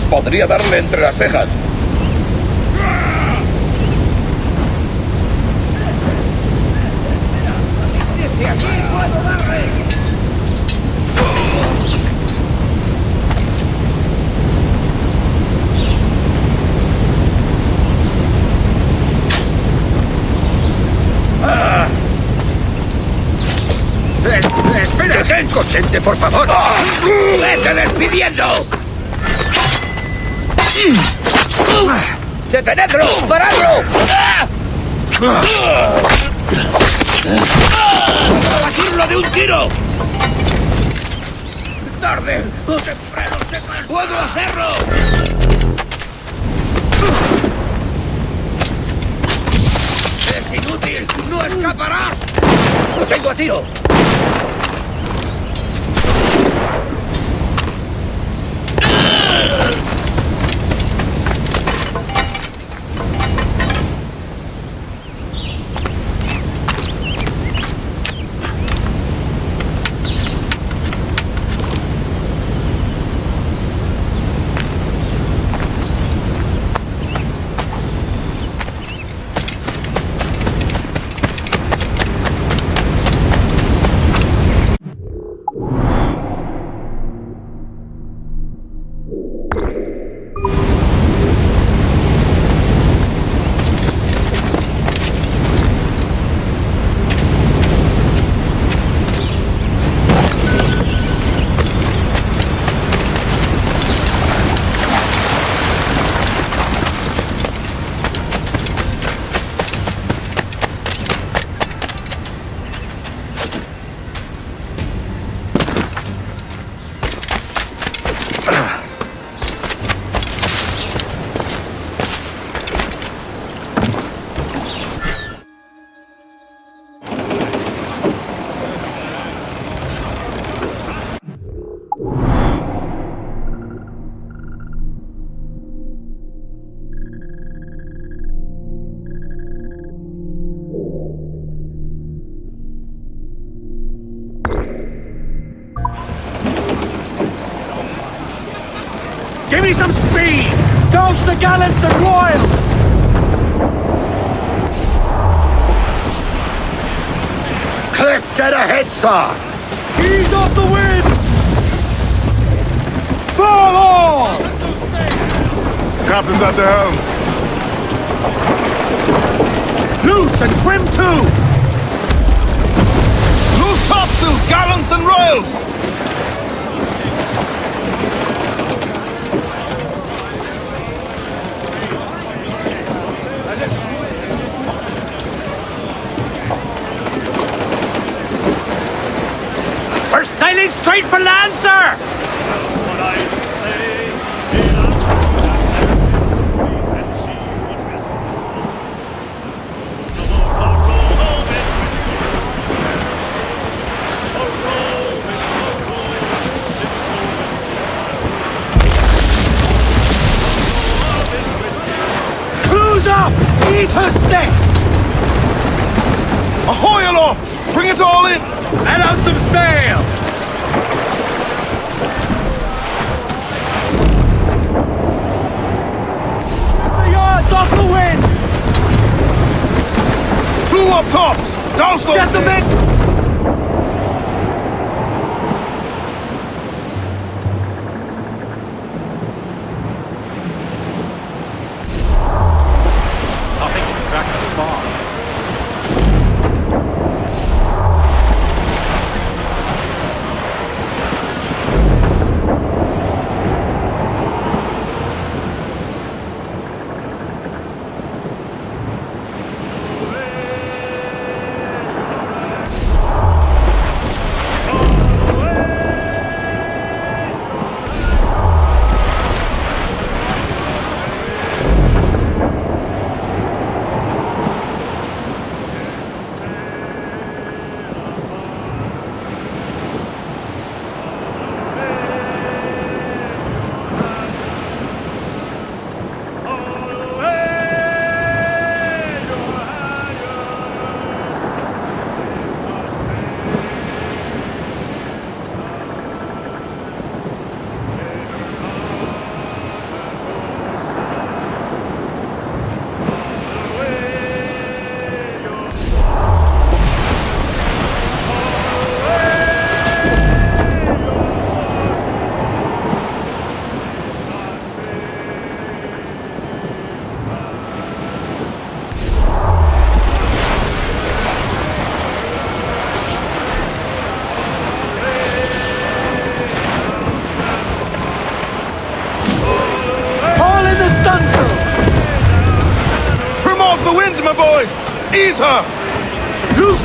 Podría darle entre las cejas. ¡Desde aquí puedo darle! ¡Espera! ¡Detén, consente, por favor! ¡Vete despidiendo! ¡Detenedlo! ¡Paradlo! ¡Abatirlo de un tiro! ¡Tarde! ¡O temprano sepas! ¡Puedo hacerlo! ¡Es inútil! ¡No escaparás! ¡Lo tengo a tiro! Give me some speed! Douse the gallants and royals! Cliff, dead ahead, sir! Ease off the wind! Fall all! Captain's at the helm. Loose and trim too! Loose topsails, gallants and royals! We're sailing straight for land, sir! Ease her sticks! Ahoy aloft! Bring it all in! Let out some sail! The yards off the wind! Crew up tops! Doused Get them in! I think it's cracked the spar. Trim off the wind, my boys! Ease her! Loose!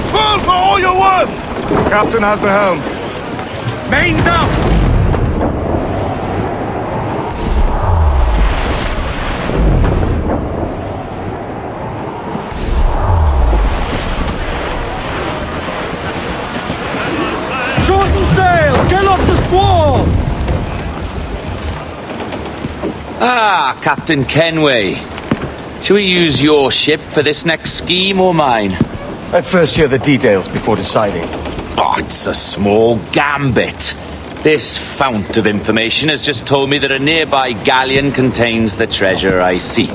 Full for all you're worth! Captain has the helm. Mains up! Shorten sail! Get off the squall! Ah, Captain Kenway. Shall we use your ship for this next scheme or mine? I'd first hear the details before deciding. Oh, it's a small gambit. This fount of information has just told me that a nearby galleon contains the treasure I seek.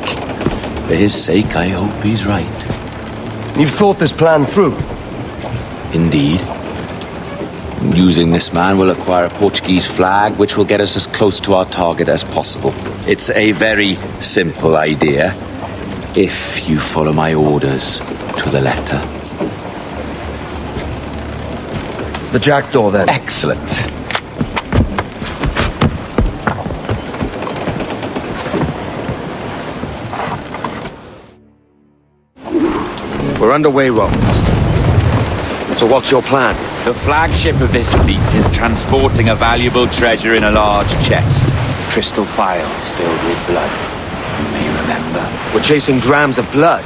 For his sake, I hope he's right. You've thought this plan through? Indeed. Using this man, we'll acquire a Portuguese flag, which will get us as close to our target as possible. It's a very simple idea, if you follow my orders to the letter. The jackdaw, then. Excellent. We're underway, Roberts. So what's your plan? The flagship of this fleet is transporting a valuable treasure in a large chest. Crystal phials filled with blood. You may remember. We're chasing drams of blood.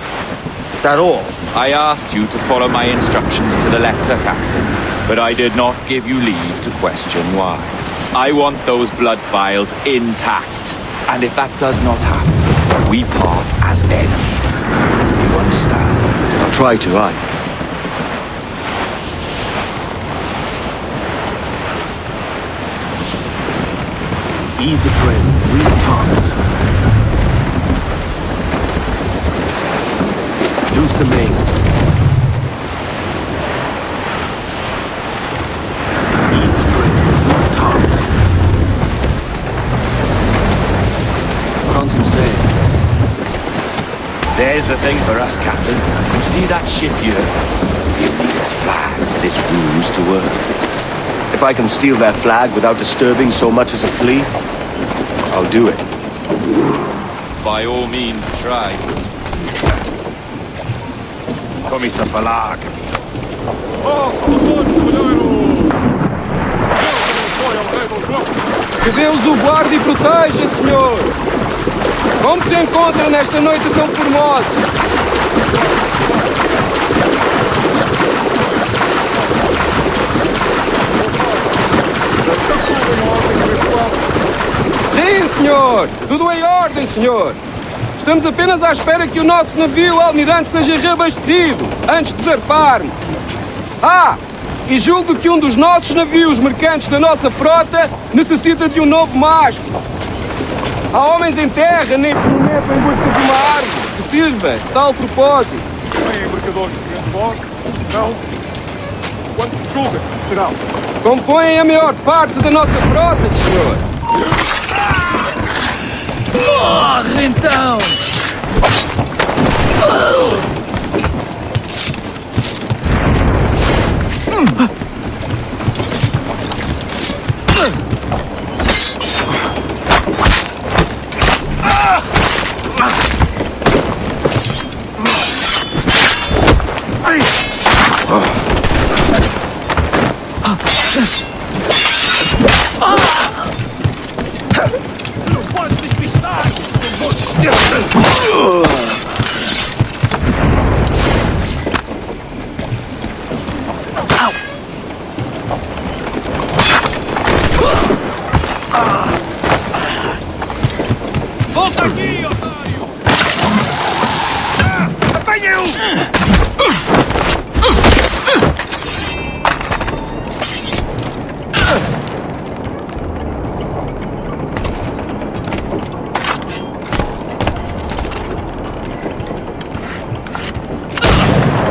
Is that all? I asked you to follow my instructions to the letter, Captain, but I did not give you leave to question why. I want those blood phials intact, and if that does not happen, we part as enemies. Do you understand? I'll try to, aye. Ease the trim. Reef tops. Loose the mains. Ease the trim. Reef tops. Put on some sail. There's the thing for us, Captain. You see that ship here? We'll need its flag for this ruse to work. If I can steal their flag without disturbing so much as a flea, I'll do it. By all means, try. Comiça a falar, Que Deus o guarde e proteja, Senhor! Como se encontra nesta noite tão formosa? Sim, Senhor! Tudo em ordem, Senhor! Estamos apenas à espera que o nosso navio almirante seja reabastecido, antes de zarparmos. E julgo que um dos nossos navios mercantes da nossa frota necessita de um novo mastro. Há homens em terra nem planeta em busca de uma árvore que sirva a tal propósito. Vem embarcadores de voz? Não. Quanto julga? Será? Compõem a maior parte da nossa frota, Senhor. Morre então! Não podes despistar! Não vou desistir! Volta aqui, otário! Apanha-o!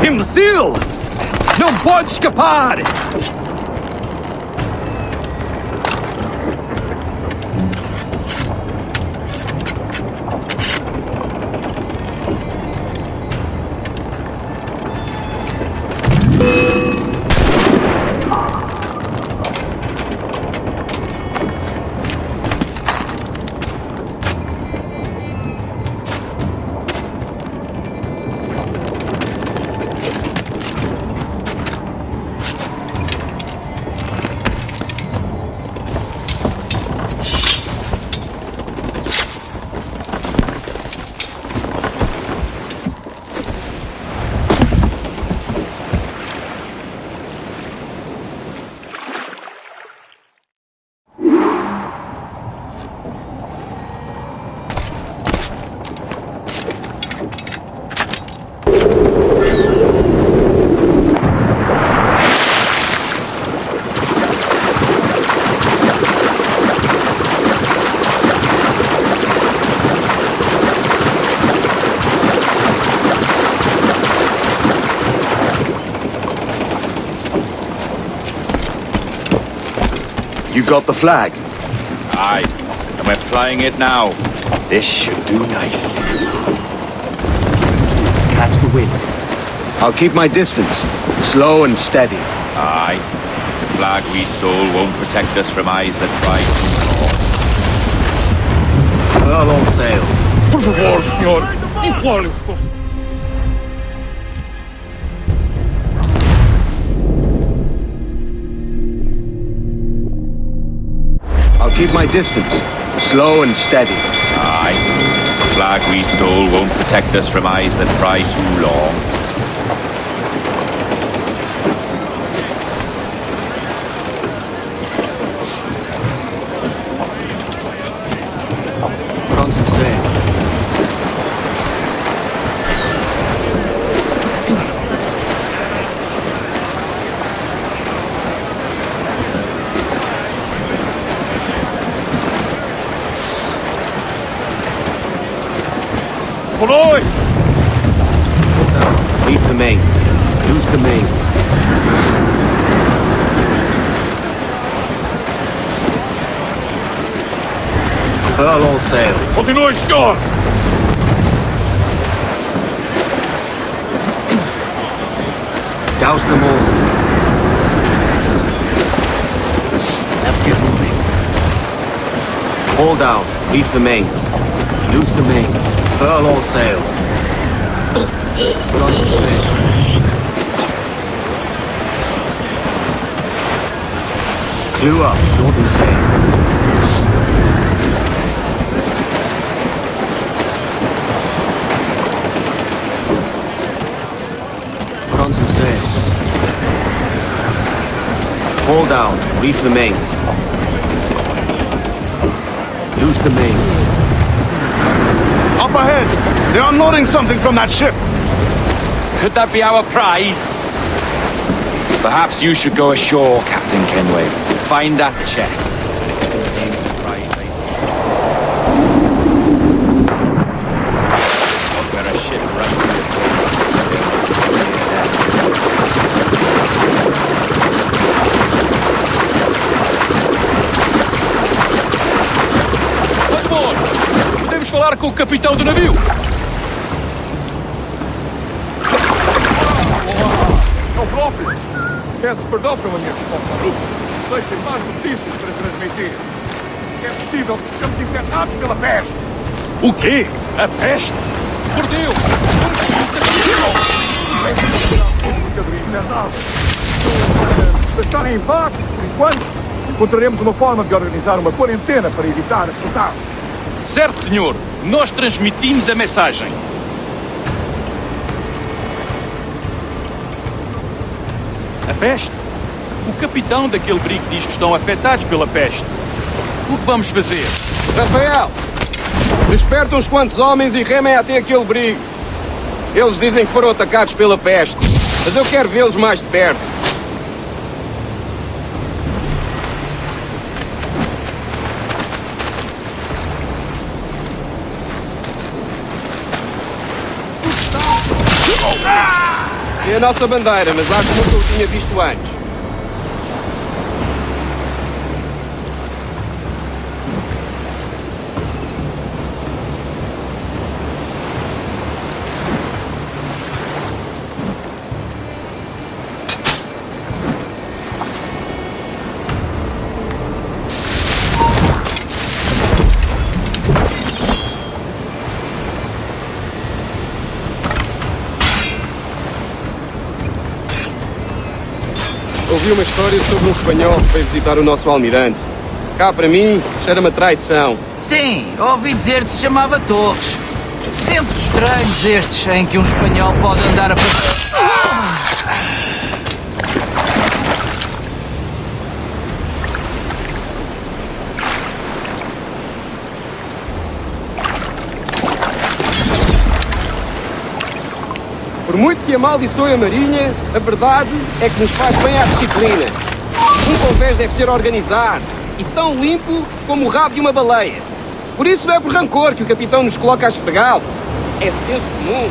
Imbecil! Não pode escapar! You got the flag? Aye, and we're flying it now. This should do nicely. Catch the wind. I'll keep my distance. Slow and steady. Aye. The flag we stole won't protect us from eyes that pry too long. Furl all sails. Por favor, senhor! Imploro-lhe! I'll keep my distance. Slow and steady. Aye. The flag we stole won't protect us from eyes that pry too long. Put on some sail. Boys! Leave the mains. Loose the mains. Furl all sails. Continue, senhor! Douse them all. Let's get moving. Haul down. Leave the mains. Loose the mains. Furl all sails. Put on some sail. Clew up, shorten sail. Put on some sail. Haul down, reef the mains. Loose the mains. Up ahead! They're unloading something from that ship! Could that be our prize? Perhaps you should go ashore, Captain Kenway. Find that chest. If it contains the prize they seek. Or where a ship right Podemos falar com o capitão do navio. É o próprio. Peço perdão pela minha resposta abrupta. Sei que tem mais notícias para transmitir. É possível que estamos infectados pela peste. O quê? A peste? Por Deus! Mercadoria infectada. Se estarem em paz, por enquanto, encontraremos uma forma de organizar uma quarentena para evitar a contágio. Certo, senhor. Nós transmitimos a mensagem. A peste? O capitão daquele brigo diz que estão afetados pela peste. O que vamos fazer? Rafael, desperta uns quantos homens e remem até aquele brigo. Eles dizem que foram atacados pela peste, mas eu quero vê-los mais de perto. É a nossa bandeira, mas acho que nunca o tinha visto antes. Ouvi uma história sobre um espanhol que veio visitar o nosso almirante. Cá para mim, cheira-me a traição. Sim, ouvi dizer que se chamava Torres. Tempos estranhos estes em que um espanhol pode andar a... Por muito que amaldiçoe a marinha, a verdade é que nos faz bem à disciplina. Um convés deve ser organizado e tão limpo como o rabo de uma baleia. Por isso não é por rancor que o capitão nos coloca a esfregá-lo. É senso comum.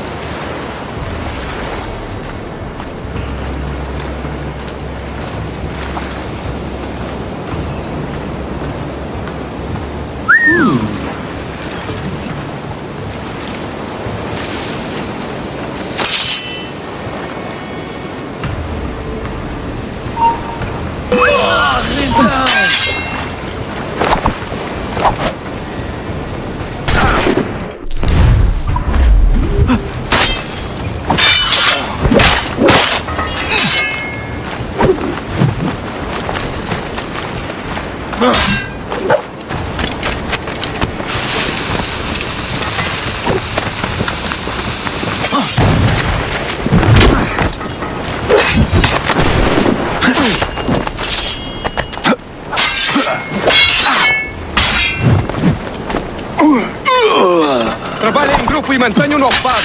Trabalhem em grupo e mantenham-no ocupado.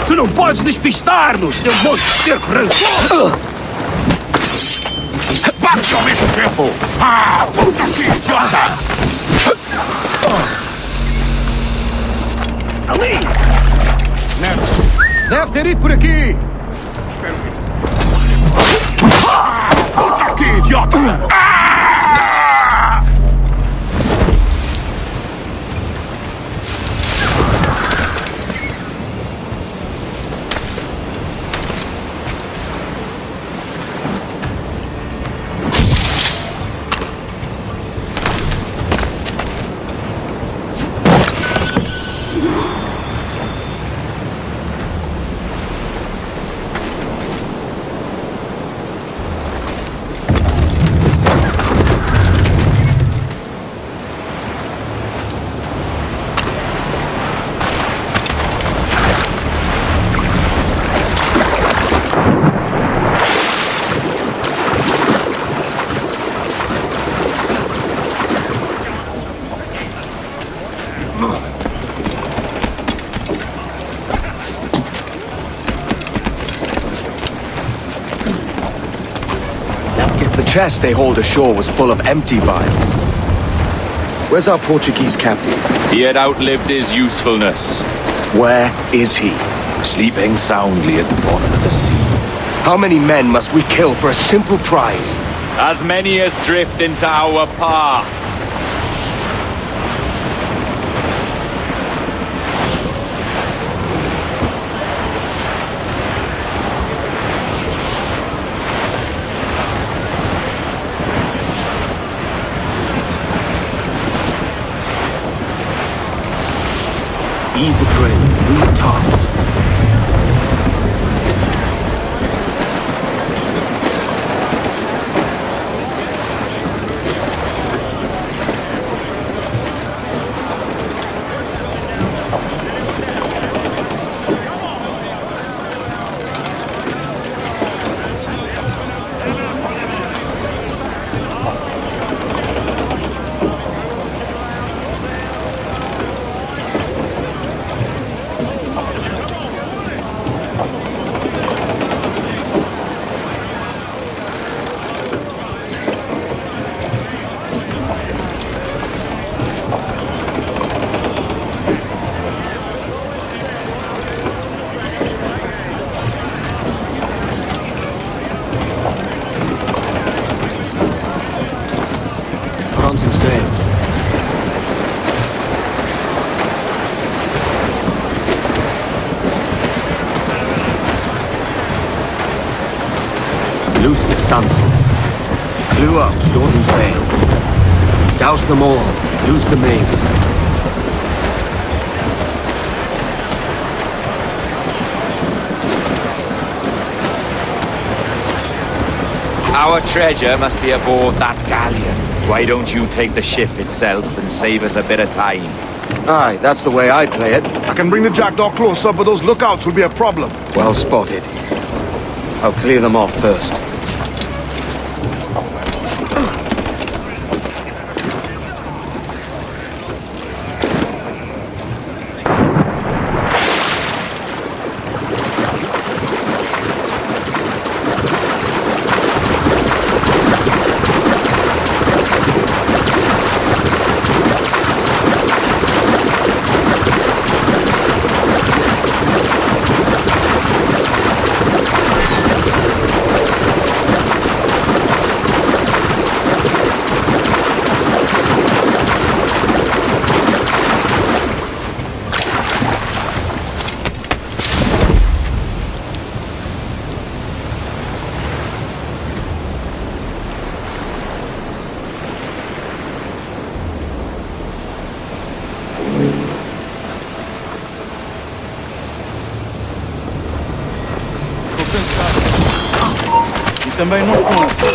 Tu não podes despistar-nos, seu moço de cerco rancor! Bate ao mesmo tempo! Ah, volta aqui, idiota! Ali! Deve ter ido por aqui! Espero que... Volta aqui, idiota! Ah! Let's get the chest they hauled ashore was full of empty vials. Where's our Portuguese captain? He had outlived his usefulness, Where is he? sleeping soundly at the bottom of the sea. How many men must we kill for a simple prize? As many as drift into our path. Ease the train, move tops. Put on some sail. Loose the stunsails. Clew up, shorten sail. Douse them all. Loose the mains. Our treasure must be aboard that galleon. Why don't you take the ship itself and save us a bit of time? Aye, that's the way I'd play it. I can bring the jackdaw closer, but those lookouts will be a problem. Well spotted. I'll clear them off first. E também não conto.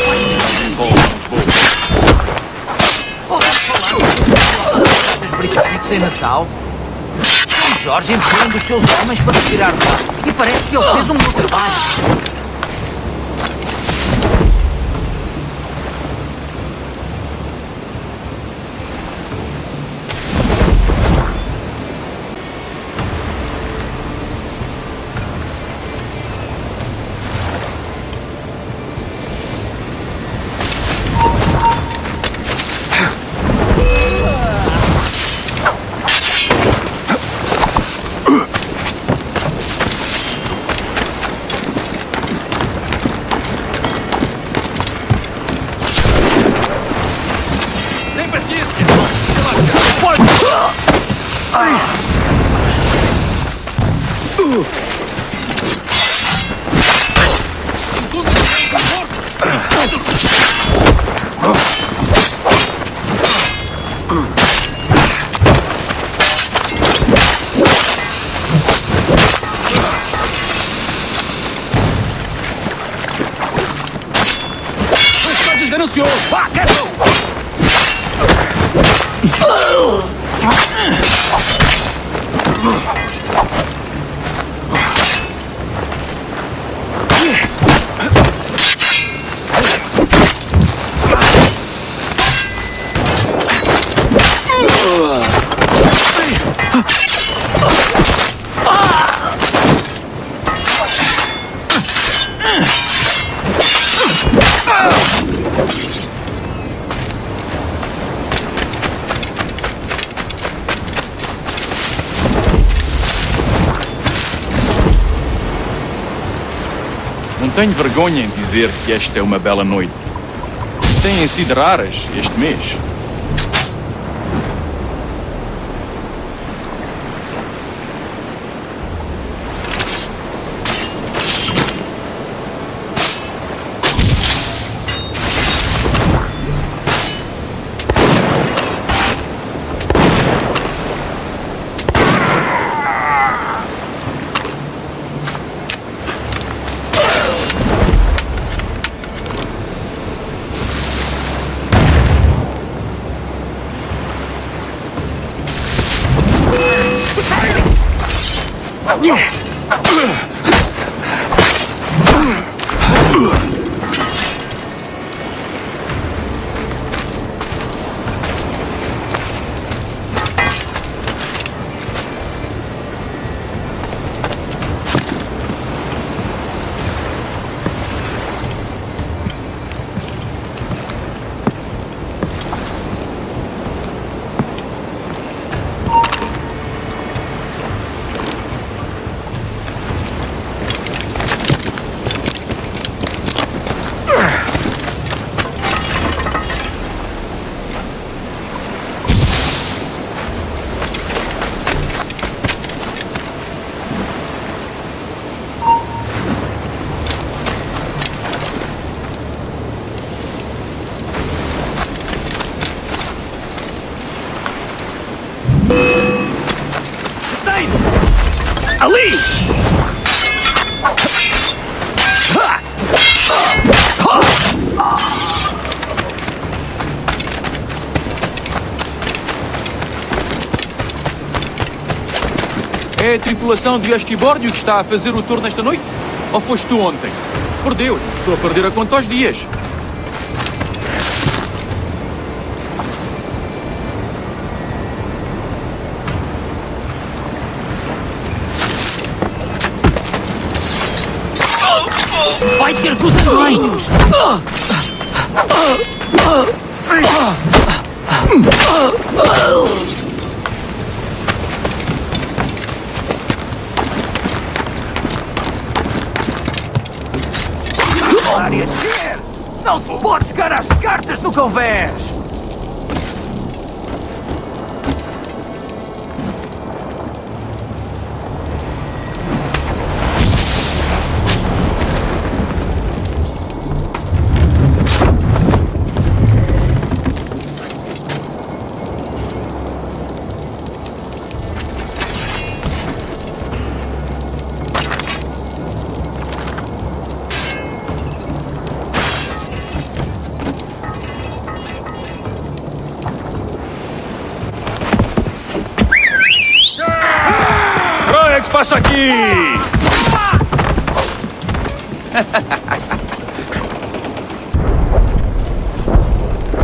Os britânicos em Natal. São Jorge empurra um dos seus homens para se tirar de lá. E parece que ele fez um bom trabalho. Tem paciência! Está desganancioso! Vá, quieto! tenho vergonha em dizer que esta é uma bela noite. Têm sido raras este mês. É a tripulação de Estibórdio que está a fazer o tour nesta noite? Ou foste tu ontem? Por Deus, estou a perder a conta aos dias. Vai ter com os androides! Área de não se pode jogar as cartas no convés! Passa aqui!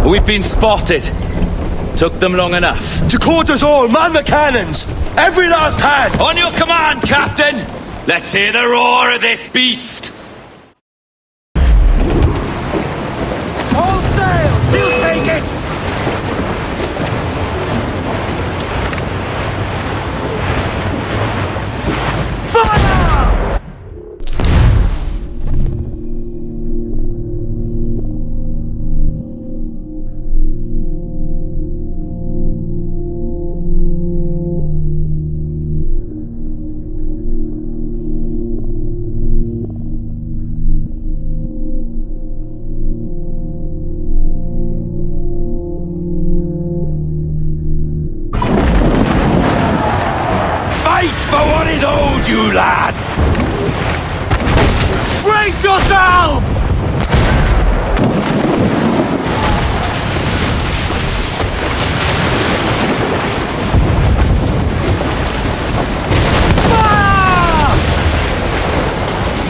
We've been spotted. Took them long enough. To quarters all, man the cannons! Every last hand! On your command, Captain! Let's hear the roar of this beast! Hold sail! She'll take it! You lads! Brace yourselves!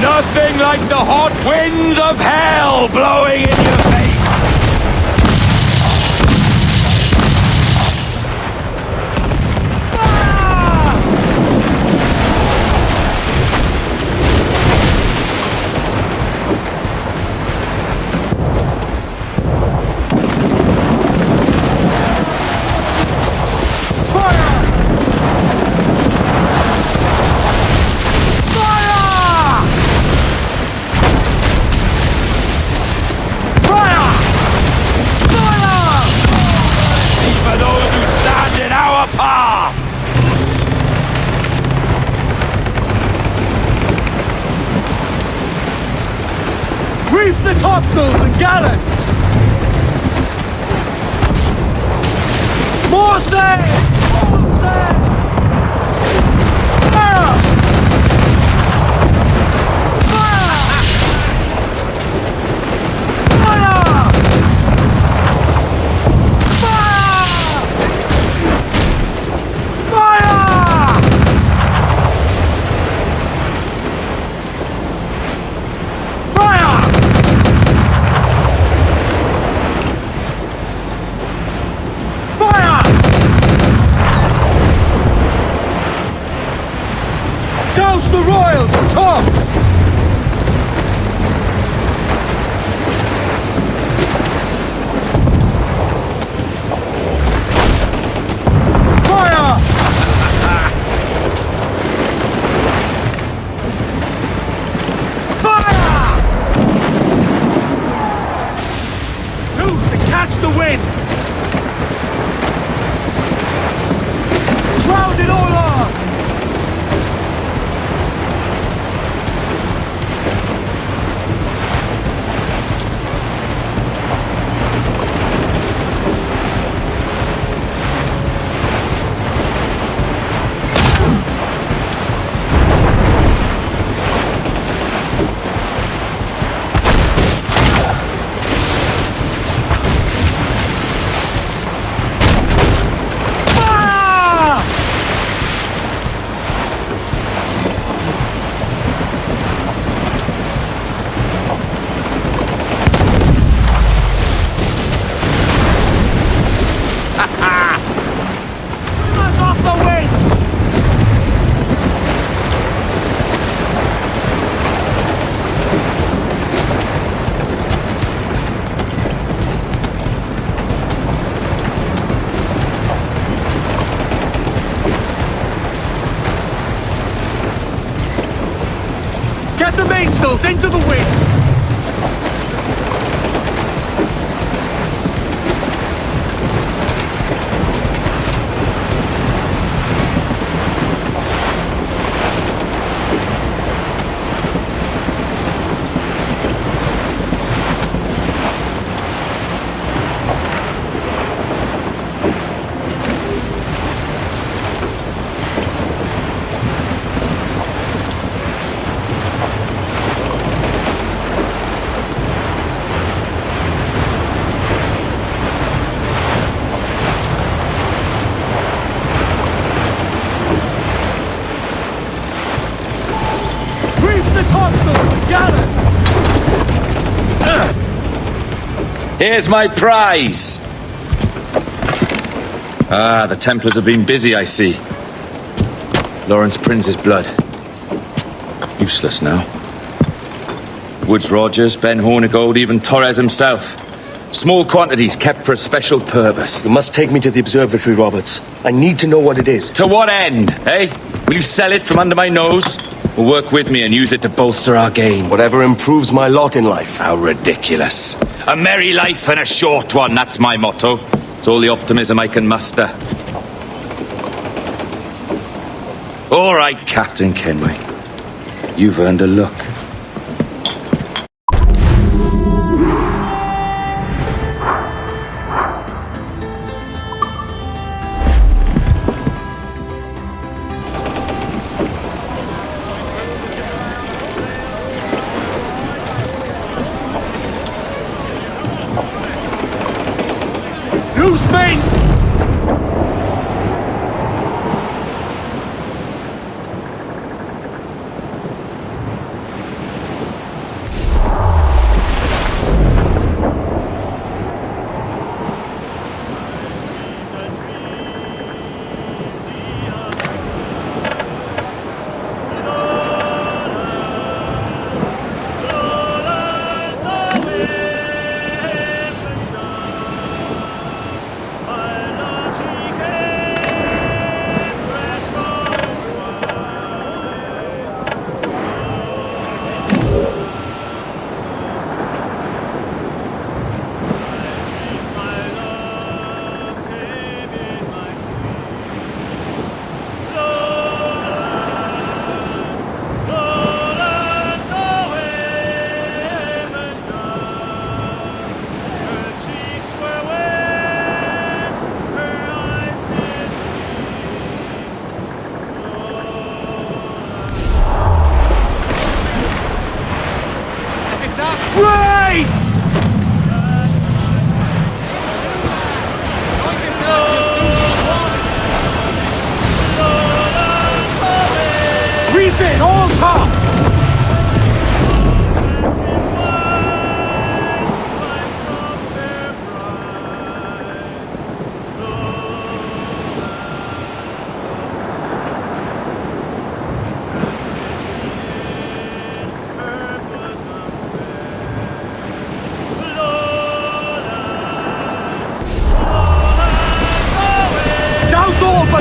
Nothing like the hot winds of hell blowing in your face! topsails and gallants! More sail! More sail! Fire! Fire! Fire! Douse the royals and tops! Fire! Fire! Loose and catch the wind! Round it all on! Get the mainsails into the wind! Here's my prize! Ah, the Templars have been busy, I see. Lawrence Prince's blood. Useless now. Woods Rogers, Ben Hornigold, even Torres himself. Small quantities kept for a special purpose. You must take me to the observatory, Roberts. I need to know what it is. To what end, eh? Will you sell it from under my nose? Or work with me and use it to bolster our game? Whatever improves my lot in life. How ridiculous. A merry life and a short one, that's my motto. It's all the optimism I can muster. All right, Captain Kenway. You've earned a look. Loose main!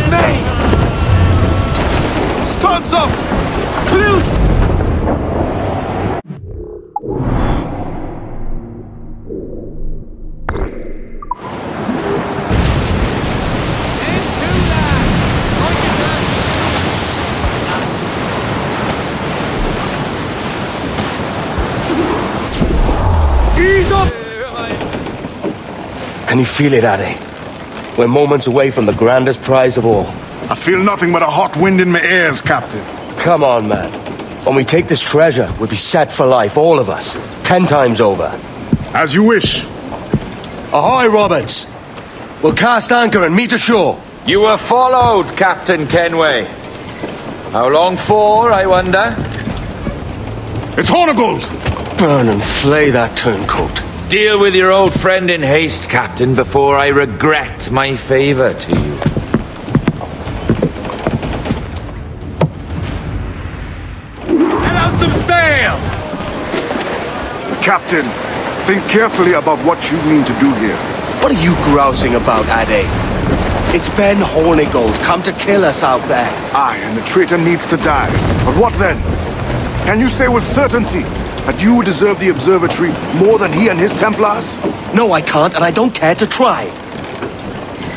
main! Studs up! Clues! Ease off! Can you feel it, Addy? We're moments away from the grandest prize of all. I feel nothing but a hot wind in my ears, Captain. Come on, man. When we take this treasure, we'll be set for life, all of us. 10 times over. As you wish. Ahoy, Roberts! We'll cast anchor and meet ashore. You were followed, Captain Kenway. How long for, I wonder? It's Hornigold! Burn and flay that turncoat. Deal with your old friend in haste, Captain, before I regret my favor to you. Let out some sail! Captain, think carefully about what you mean to do here. What are you grousing about, Addy? It's Ben Hornigold come to kill us out there. Aye, and the traitor needs to die. But what then? Can you say with certainty that you deserve the observatory more than he and his Templars? No, I can't, and I don't care to try.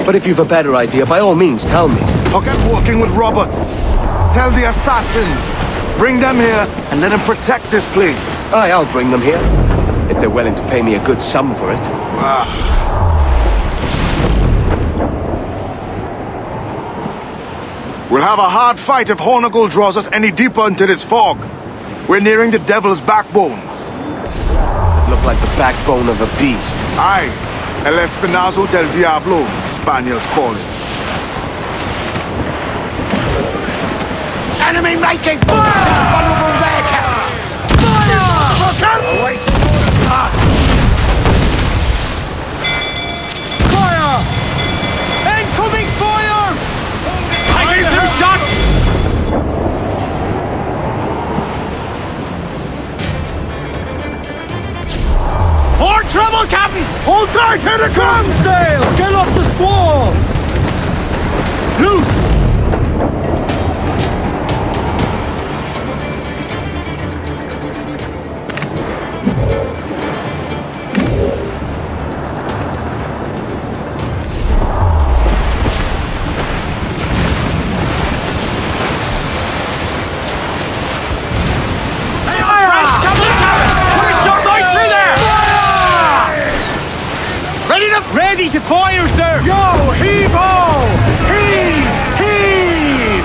But if you've a better idea, by all means, tell me. Forget working with Roberts. Tell the assassins. Bring them here and let them protect this place. Aye, I'll bring them here. If they're willing to pay me a good sum for it. We'll have a hard fight if Hornigold draws us any deeper into this fog. We're nearing the Devil's Backbone. Look like the backbone of a beast. Aye, El Espinazo del Diablo, Spaniards call it. Enemy making fire! Vulnerable there, Captain! Fire! Fire! Incoming fire! I get some shot! More trouble, Captain! Hold tight, here it comes! Sail! Get off the squall! Loose! Ready to fire, sir! Yo, heave-ho! Heave! Heave!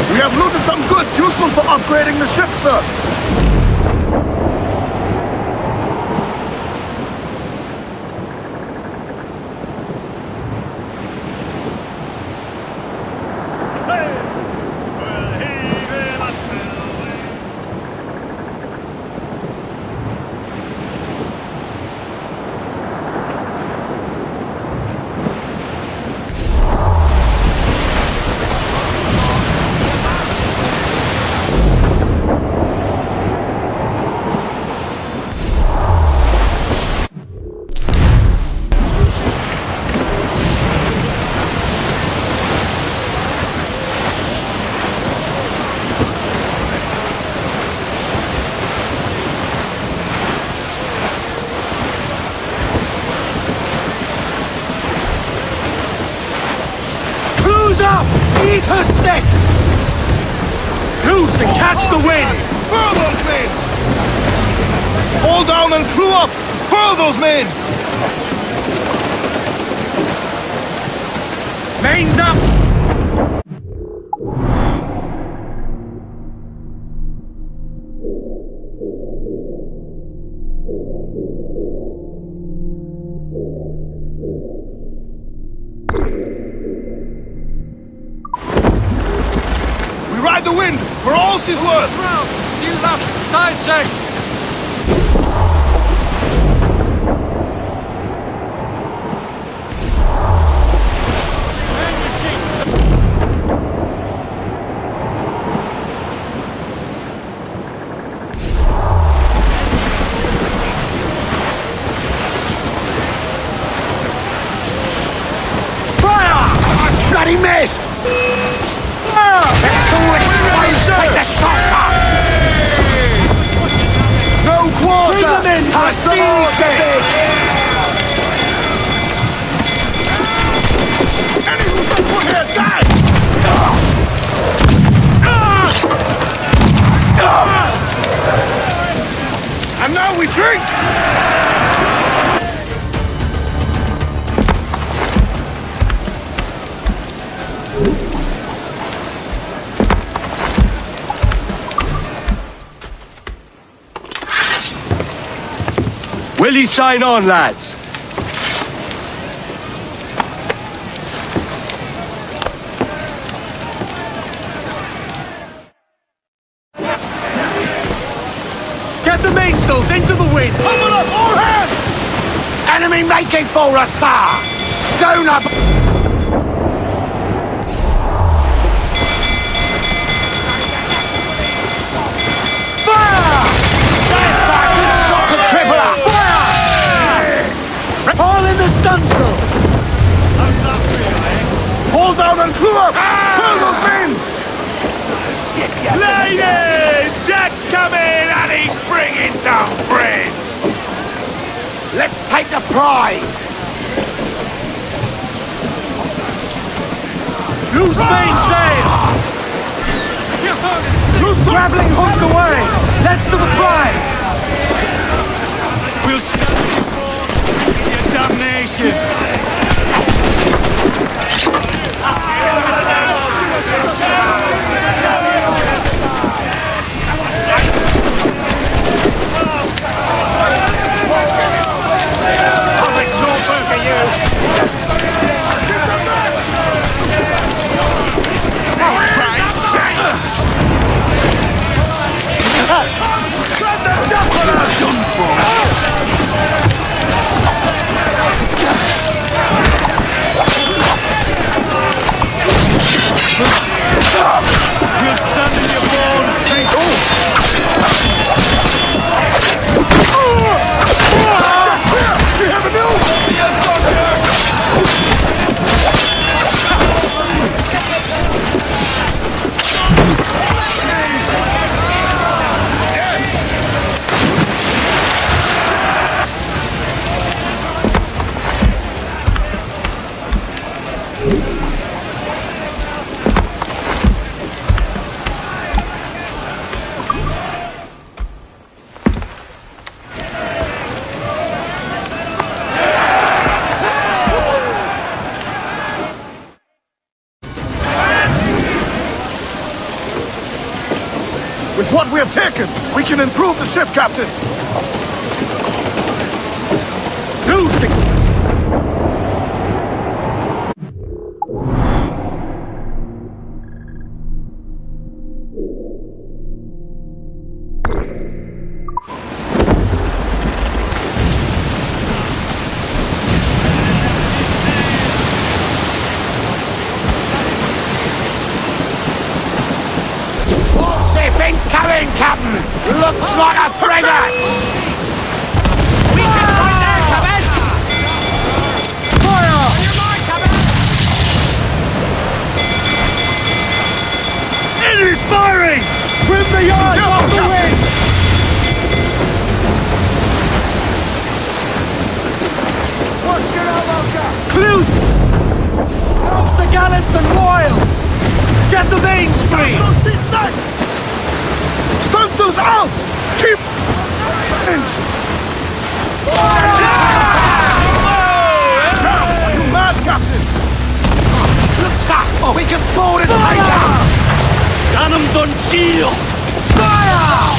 We have looted some goods useful for upgrading the ship, sir. Eat her sticks! Loose and catch the wind! Further wind! Hold down and clew up! Furl those men! Mains up! We ride the wind for all she's worth! Steal left, tide check! Bloody missed! Take the shot! No quarter! Bring them in! Pass them all to Anyone can put here, die! And now we drink! Will you sign on, lads? Get the mainsails into the wind! Pummel up, all hands! Enemy making for us, sir! Schooner! All in the stunsail! Hold down and clew up! Fill those men! Ladies! Jack's coming and he's bringing some bread! Let's take the prize! Loose mainsails! Loose Grappling hooks away! Let's to the prize! We'll send you for your damnation! With what we have taken, we can improve the ship, Captain! Losing! Incoming, Captain! Looks like a frigate! We just right there, Captain! Fire! On your mark, Captain! Enemy's firing! Trim the yards off the wind! Watch your elbow, Cap! Clues! Close the gallants and royals! Get the mains free! Stunsails out! Keep... inch! Shield! Fire!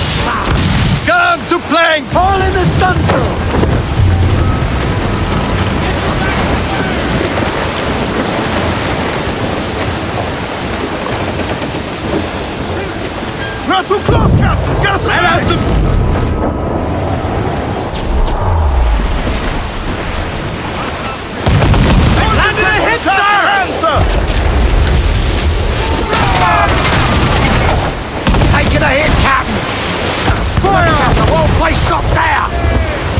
Come to plank! All in the stunsail! We're too close, Captain! Get us away! Landed a hit, sir! Taking a hit, Captain! Fire! The whole place shot there!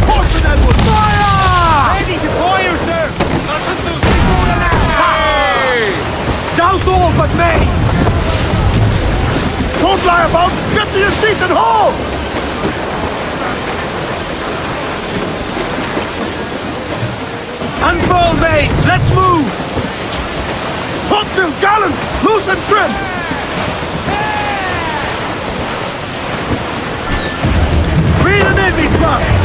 Portion, Edward! Fire! Ready to fire, sir! Nothing to see! Douse all but mains! Don't lie about! Get to your seats and hold! Unfurl mains! Let's move! Topsails, gallants! Loose and trim! Reel them in, me trucks!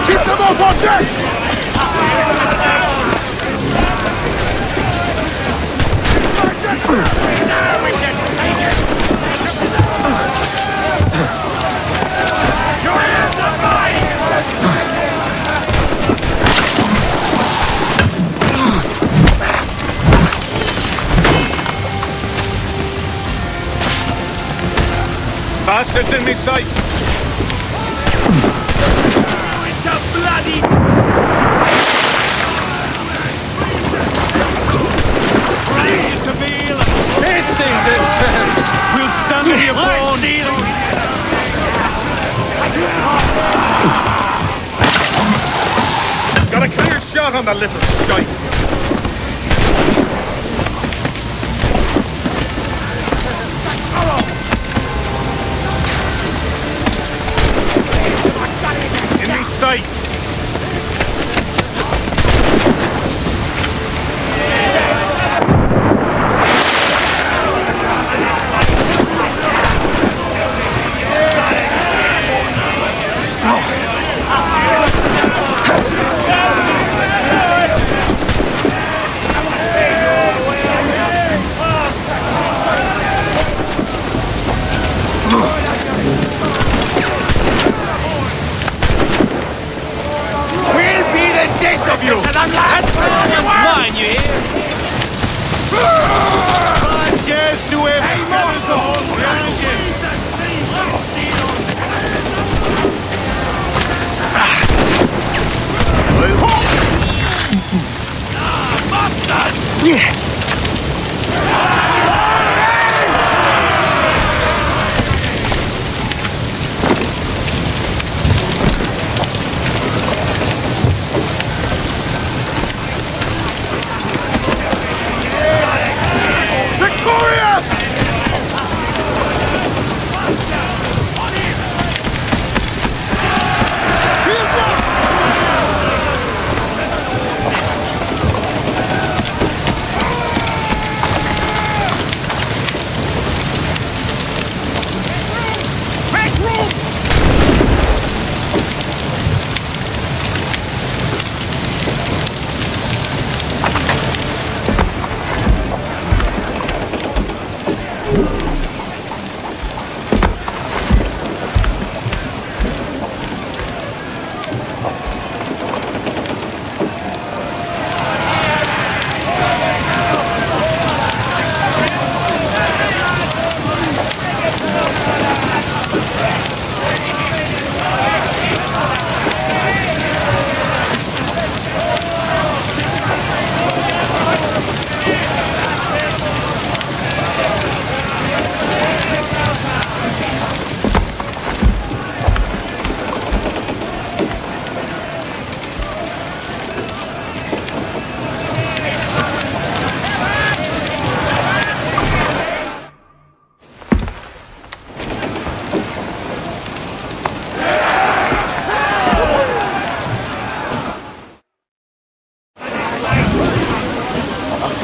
Keep them off on deck! Bastards in me sight! Pissing themselves! We'll stand here born! Got a clear shot on the little shite!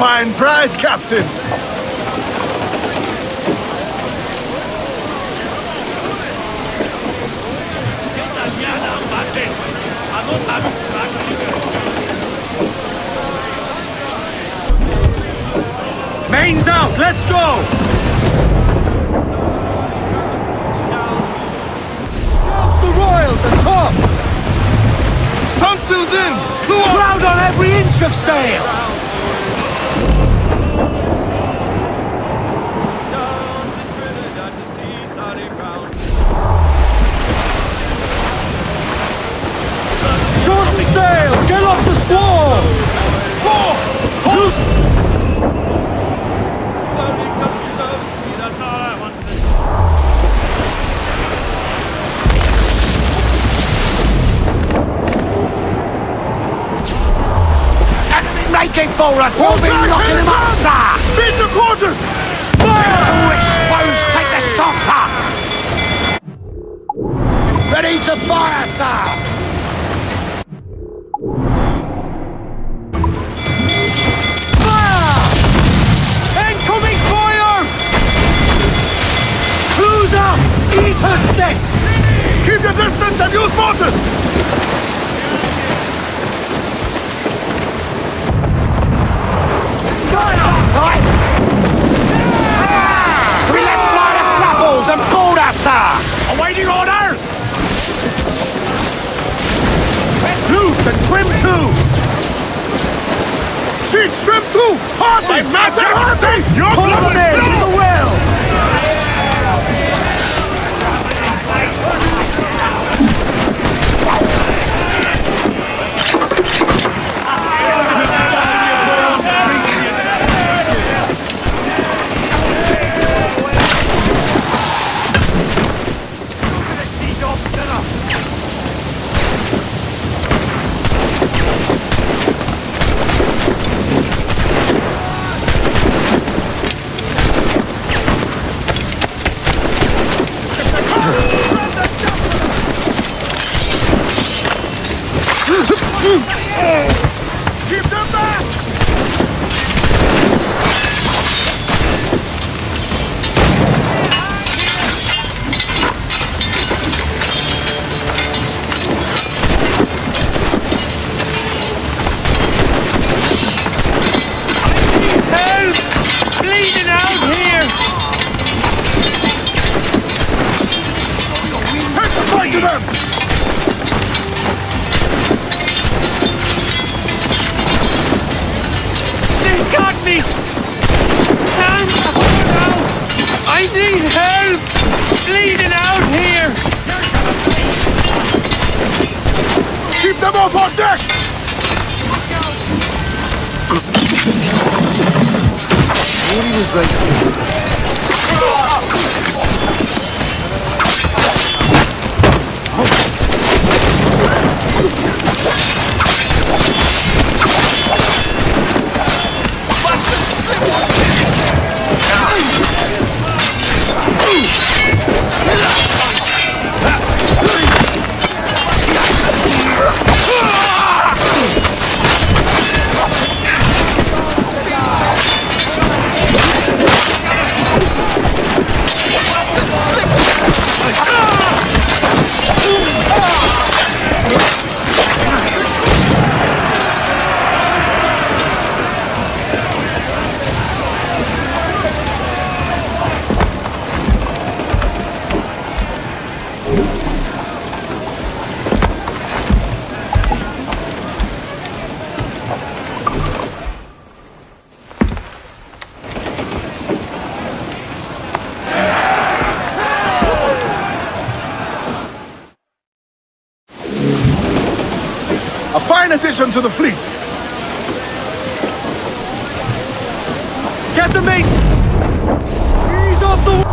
fine prize, Captain! Mains out, let's go! Douse the royals and tops! Stunsails in! Clue up! Crowd on every inch of sail! Shorten sail! Get off the squall! Loose! Making for us! We'll be knocking him up, sir! Beat your quarters! Fire! Exposed! Take the shot, sir! Ready to fire, sir! Fire! Incoming fire! Cruise up! Eat her sticks! Keep your distance and use mortars! We let fly the grapples and board us, sir! Awaiting orders! Loose and trim too! Sheets trim too! Hearty! Matt and Hearty! You're Pull them blowing in with the will! Keep them back! Help! Bleeding out here! Take the fight to them! They got me! Down! I need help! Bleeding out here! Keep them off our deck! He was right. A fine addition to the fleet! Get the mate! Ease off the...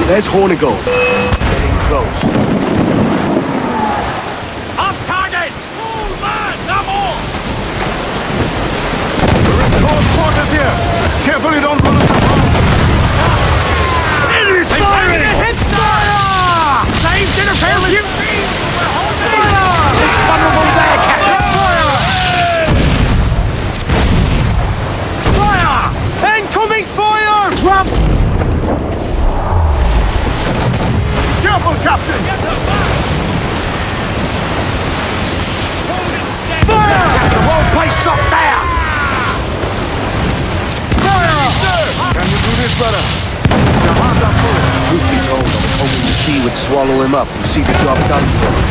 There's Hornigold. Getting close. Off target! Move, man! No more! We're in close quarters here. Carefully, don't pull us apart. Enemies firing! Hit fire! Saves interference! It's vulnerable there, Captain! Fire! Incoming fire! Drop! Careful, Captain! Fire! The whole place shot down! Can you do this, brother? Your hands are full. Truth be told, I was hoping the sea would swallow him up and see the job done for him.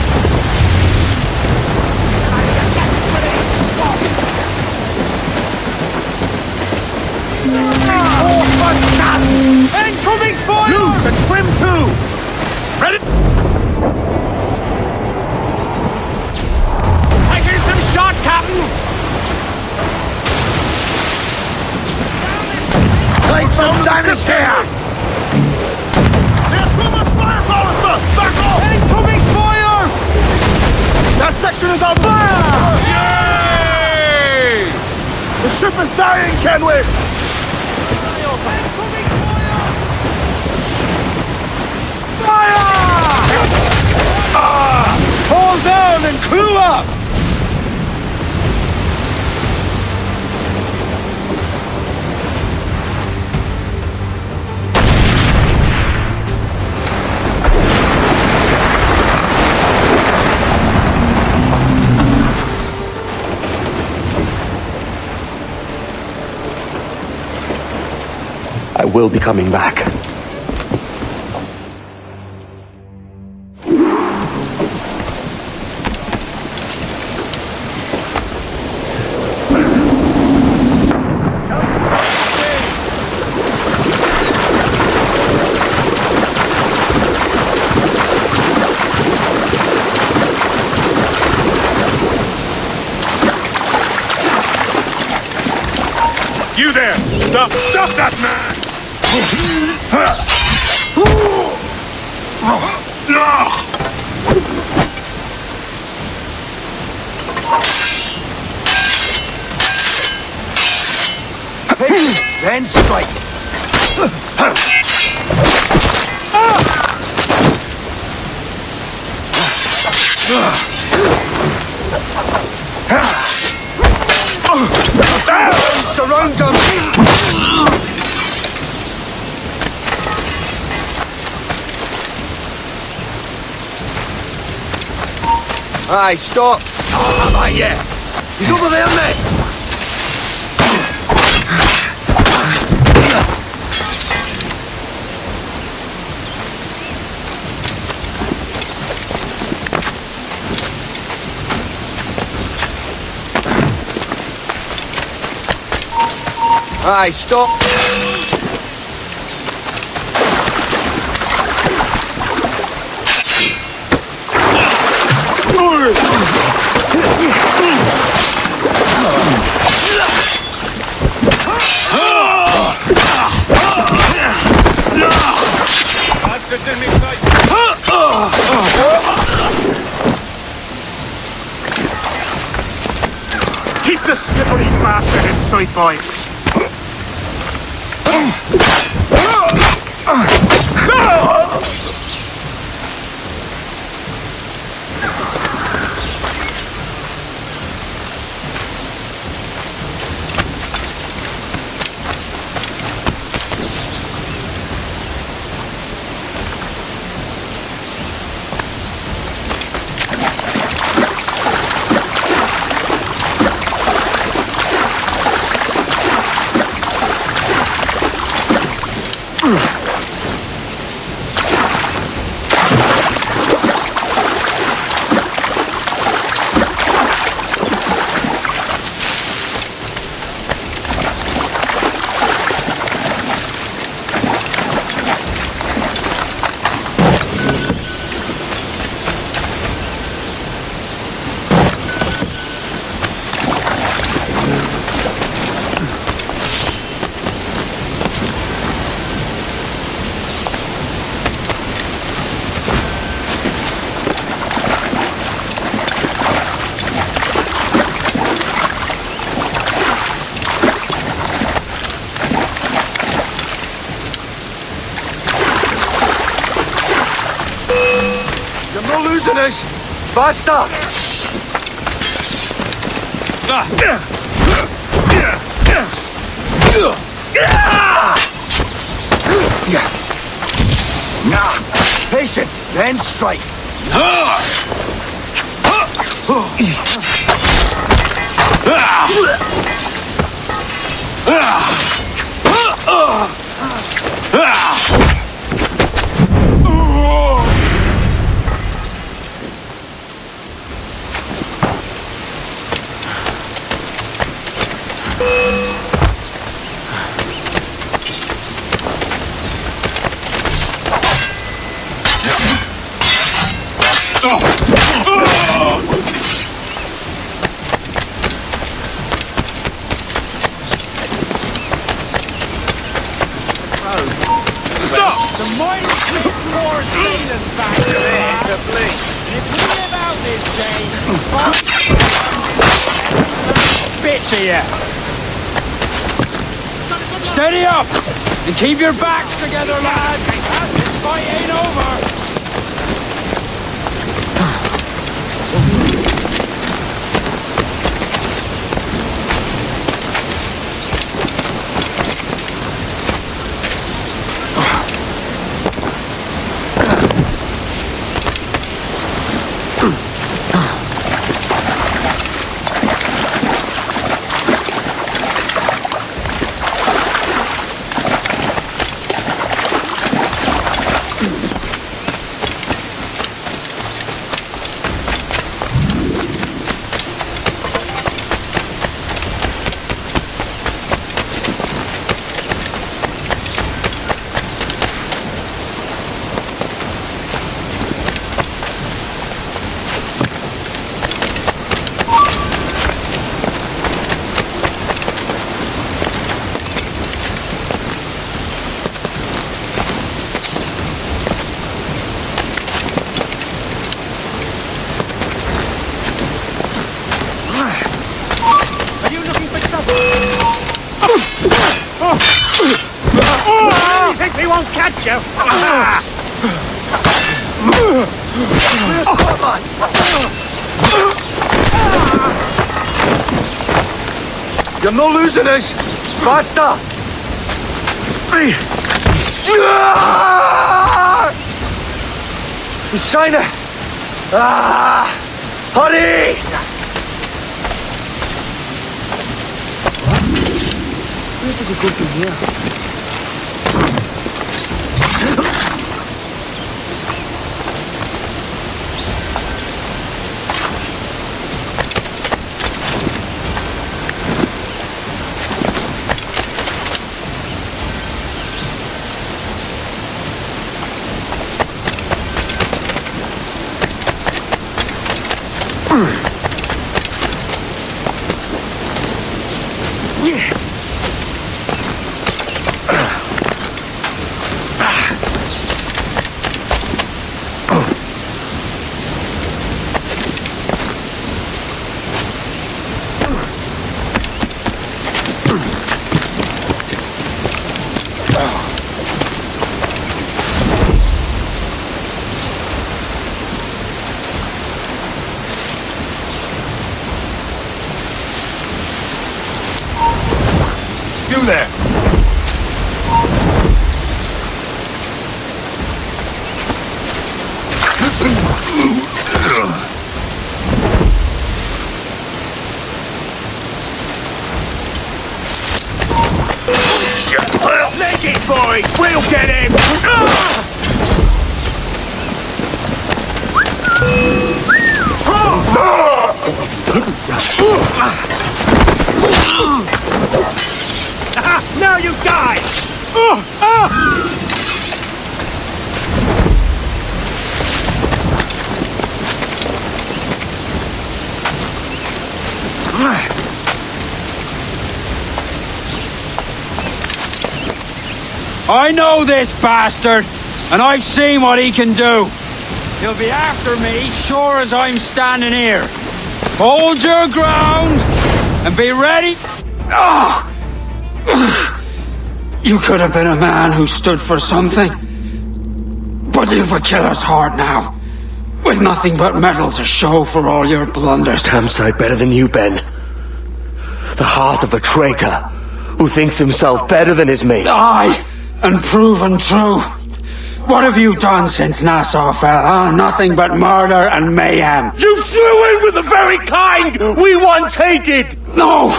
Incoming fire! Loose and trim too! Ready? Taking some shot, Captain! Take some damage here! There's too much firepower, sir! Back off! Incoming fire! That section is on fire! Yay! The ship is dying, Kenway! Hold down and clue up! I will be coming back. You there! Stop that man! Then strike. Surround them! Aye, stop! Ah, yeah! He's over there, mate! Aye, stop! Bastards in me sight! Keep the slippery bastard in sight, boys! You're not losing us! Faster! Patience, then strike! Steady up! And keep your backs together, lads! This fight ain't over! You're not losing us! Faster! He's trying to... Hurry! Where did we go from here? There! Leg it, boys! We'll get him! Now you die! I know this bastard, and I've seen what he can do. He'll be after me, sure as I'm standing here. Hold your ground, and be ready. You could have been a man who stood for something, but you've a killer's heart now. With nothing but metal to show for all your blunders. Tamside better than you, Ben. The heart of a traitor who thinks himself better than his mates. Aye, and proven true. What have you done since Nassau fell, huh? Nothing but murder and mayhem. You threw in with the very kind we once hated! No!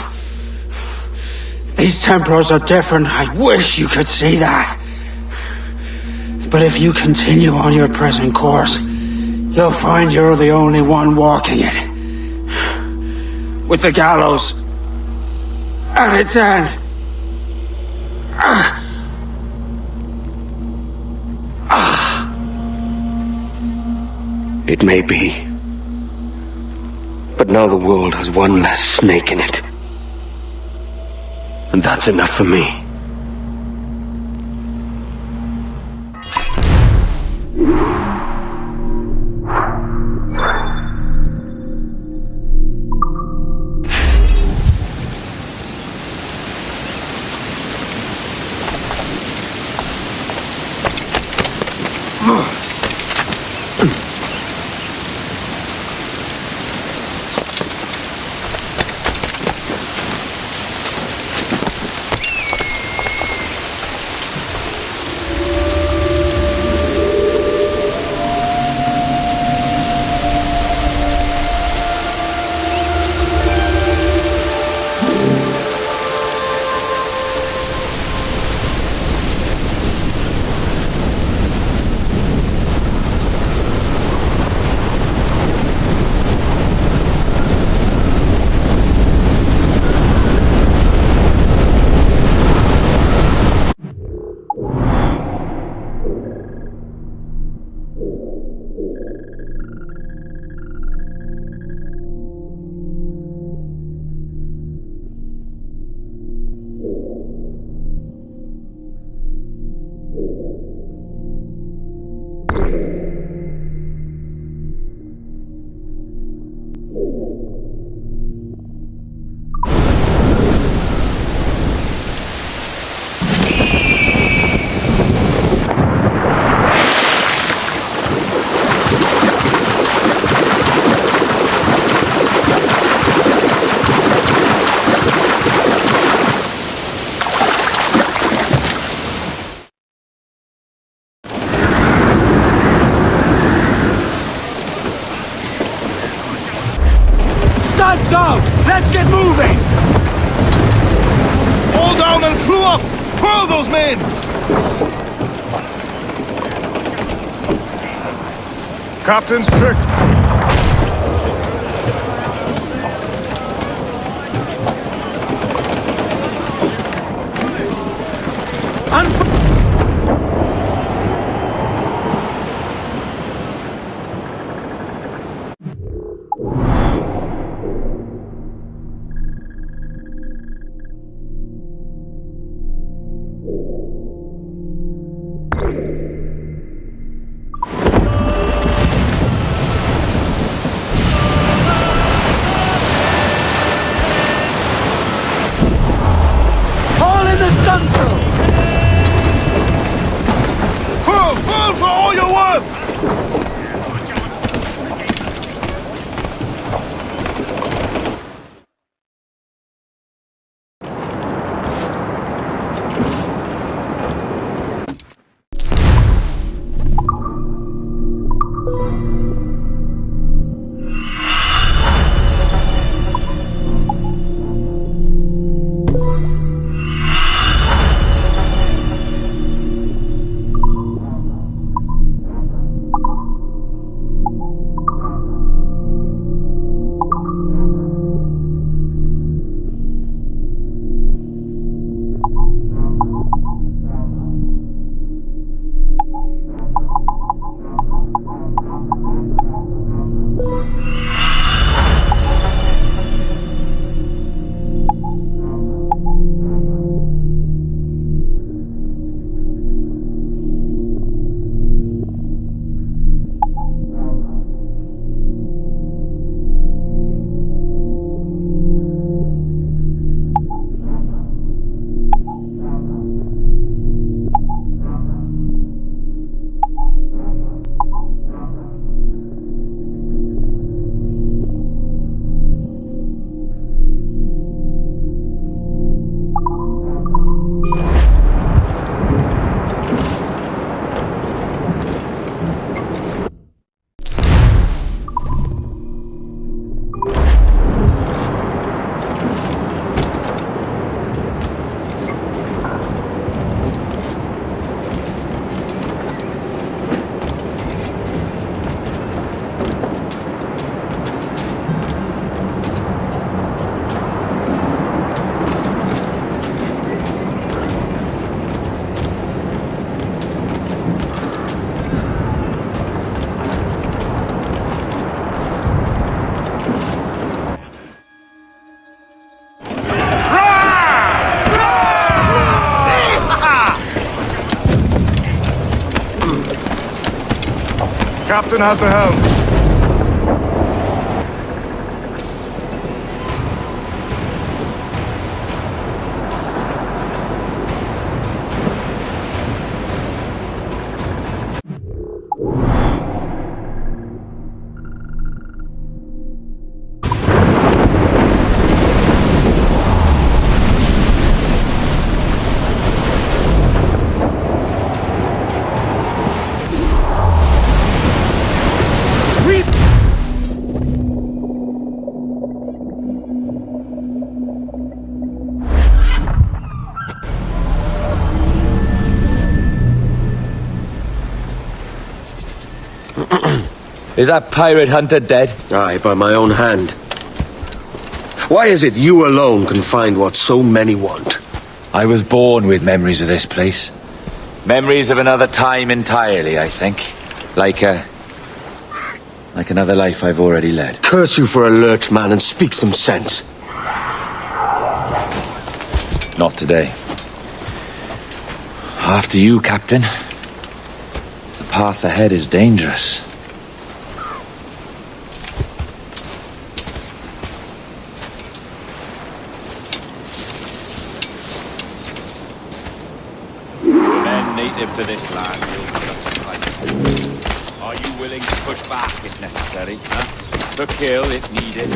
These Templars are different. I wish you could see that. But if you continue on your present course, you'll find you're the only one walking it. With the gallows at its end. It may be. But now the world has one less snake in it. And that's enough for me. Studs out! Let's get moving! Hold down and crew up! Twirl those men! Captain's trick! Captain has the helm. Is that pirate hunter dead? Aye, by my own hand. Why is it you alone can find what so many want? I was born with memories of this place. Memories of another time entirely, I think. Like another life I've already led. Curse you for a lurch, man, and speak some sense. Not today. After you, Captain. The path ahead is dangerous. Men native to this land will just fight. Are you willing to push back if necessary? Huh? To kill if needed?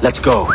Let's go.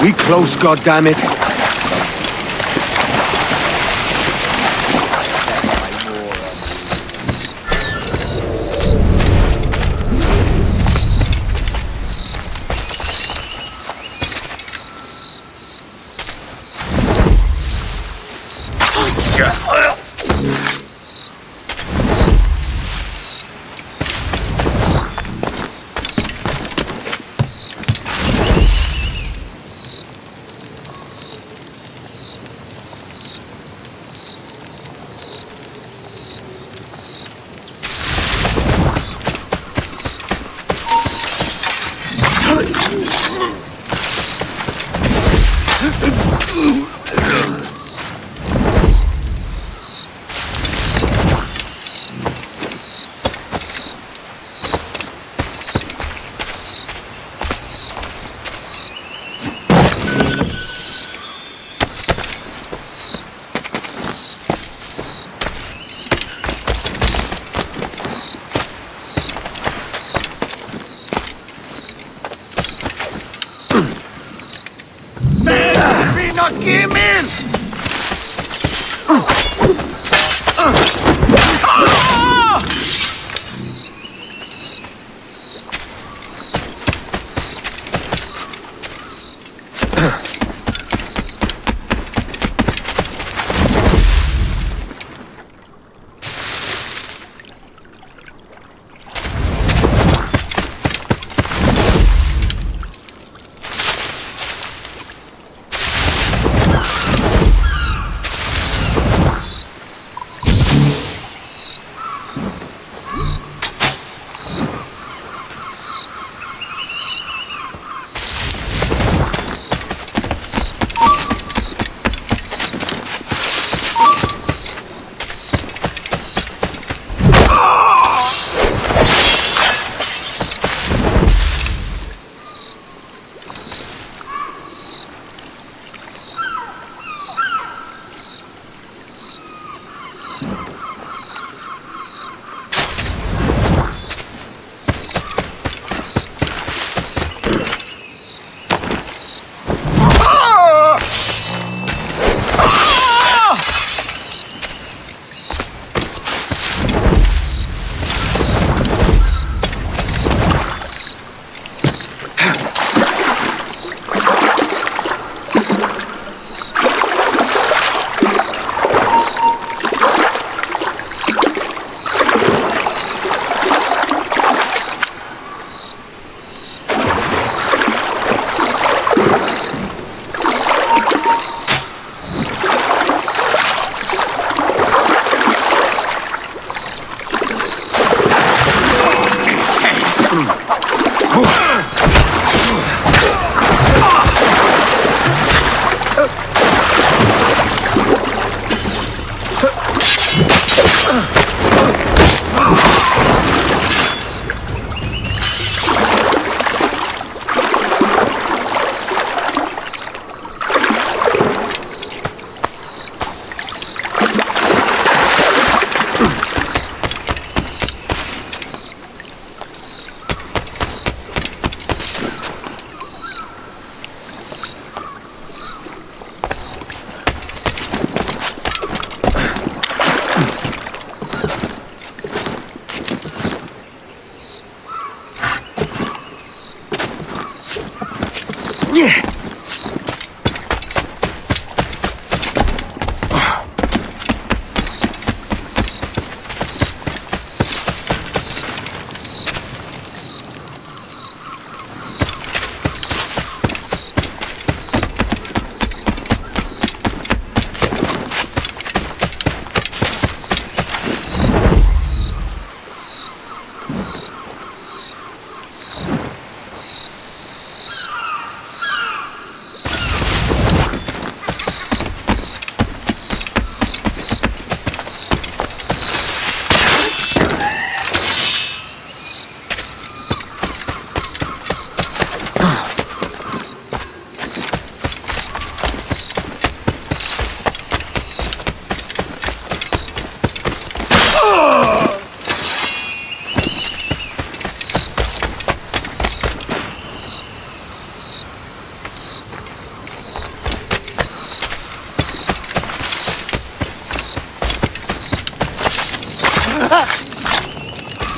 Are we close, goddammit?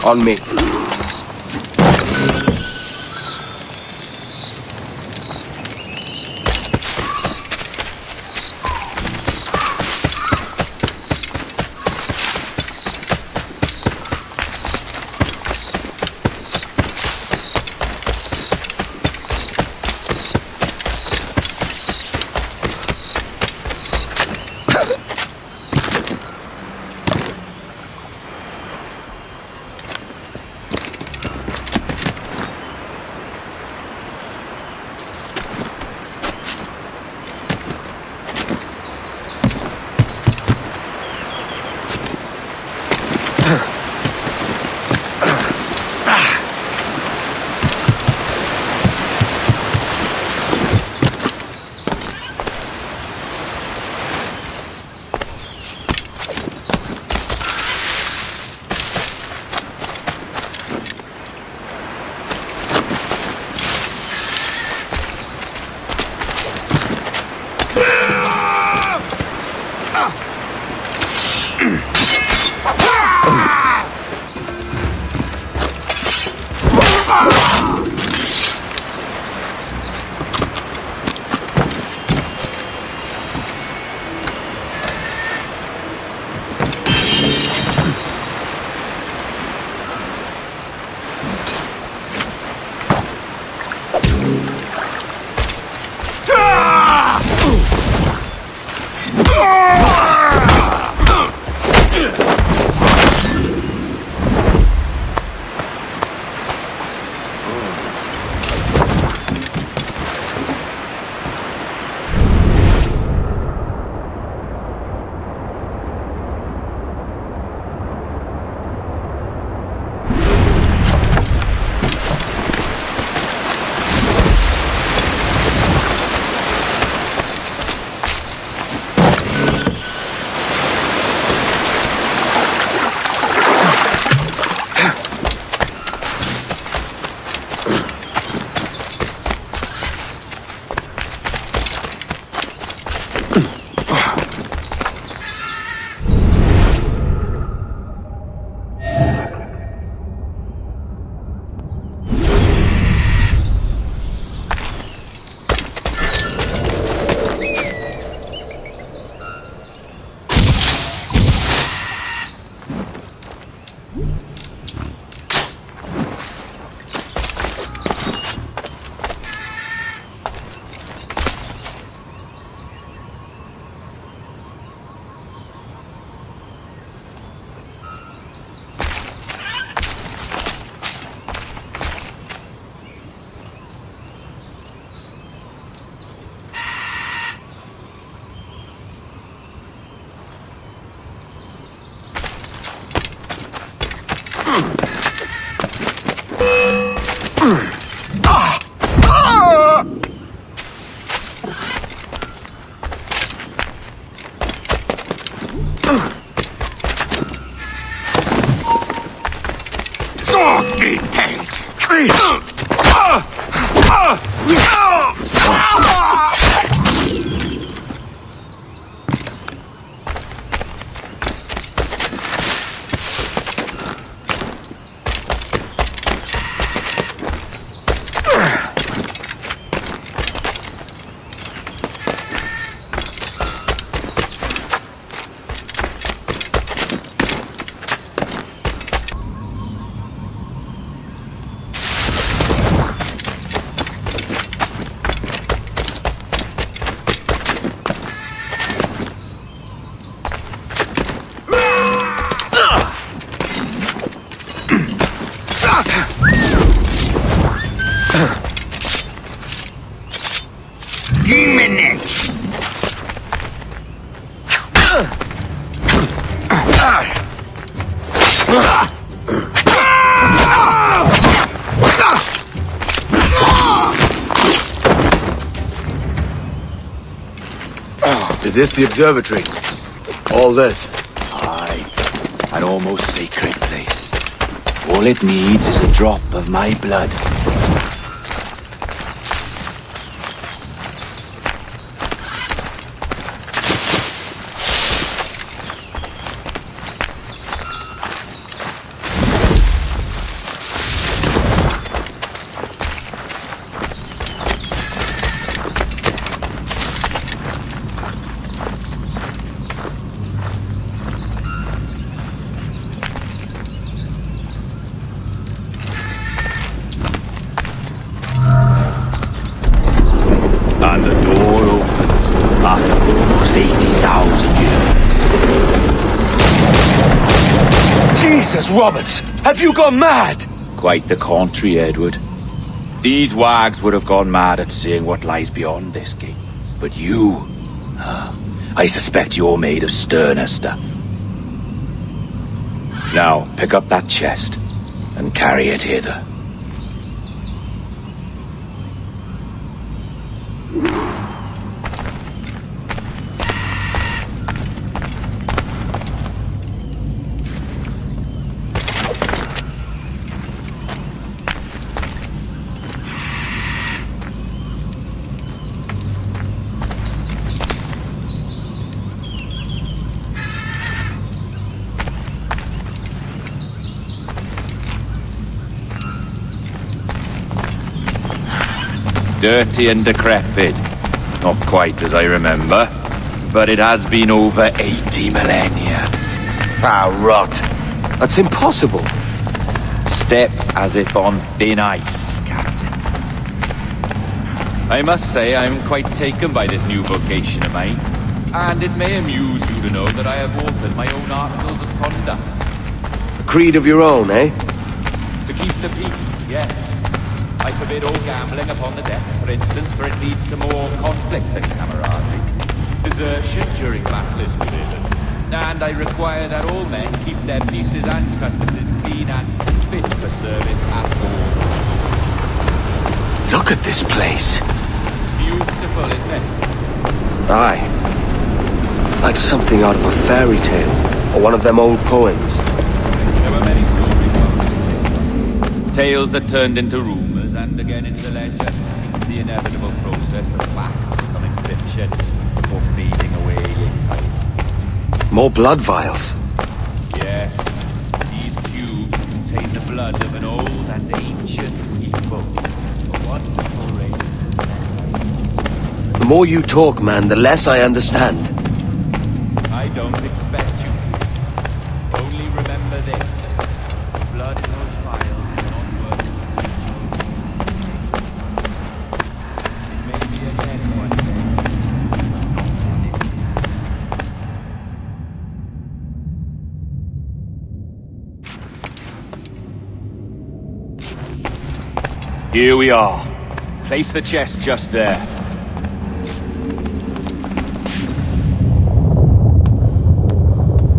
On me. Is this the observatory? All this? Aye, an almost sacred place. All it needs is a drop of my blood. 1,000 years. Jesus, Roberts! Have you gone mad? Quite the contrary, Edward. These wags would have gone mad at seeing what lies beyond this gate. But you... I suspect you're made of sterner stuff. Now, pick up that chest and carry it hither. Dirty and decrepit. Not quite as I remember, but it has been over 80 millennia. Ah, rot. That's impossible. Step as if on thin ice, Captain. I must say I'm quite taken by this new vocation of mine, and it may amuse you to know that I have authored my own articles of conduct. A creed of your own, eh? To keep the peace, yes. I forbid all gambling upon the deck, for instance, for it leads to more conflict than camaraderie. Desertion during battle is forbidden. And I require that all men keep their pieces and cutlasses clean and fit for service at all times. Look at this place. Beautiful, isn't it? Aye. Like something out of a fairy tale, or one of them old poems. There were many stories about this place once. Tales that turned into rumors, and again into legend. The inevitable process of facts becoming fictions or fading away in time. More blood vials. Yes, these cubes contain the blood of an old and ancient people. A wonderful race. The more you talk, man, the less I understand. I don't expect you to. Only remember this. Blood in those vials is not worth it. It may be again one day. Here we are. Place the chest just there.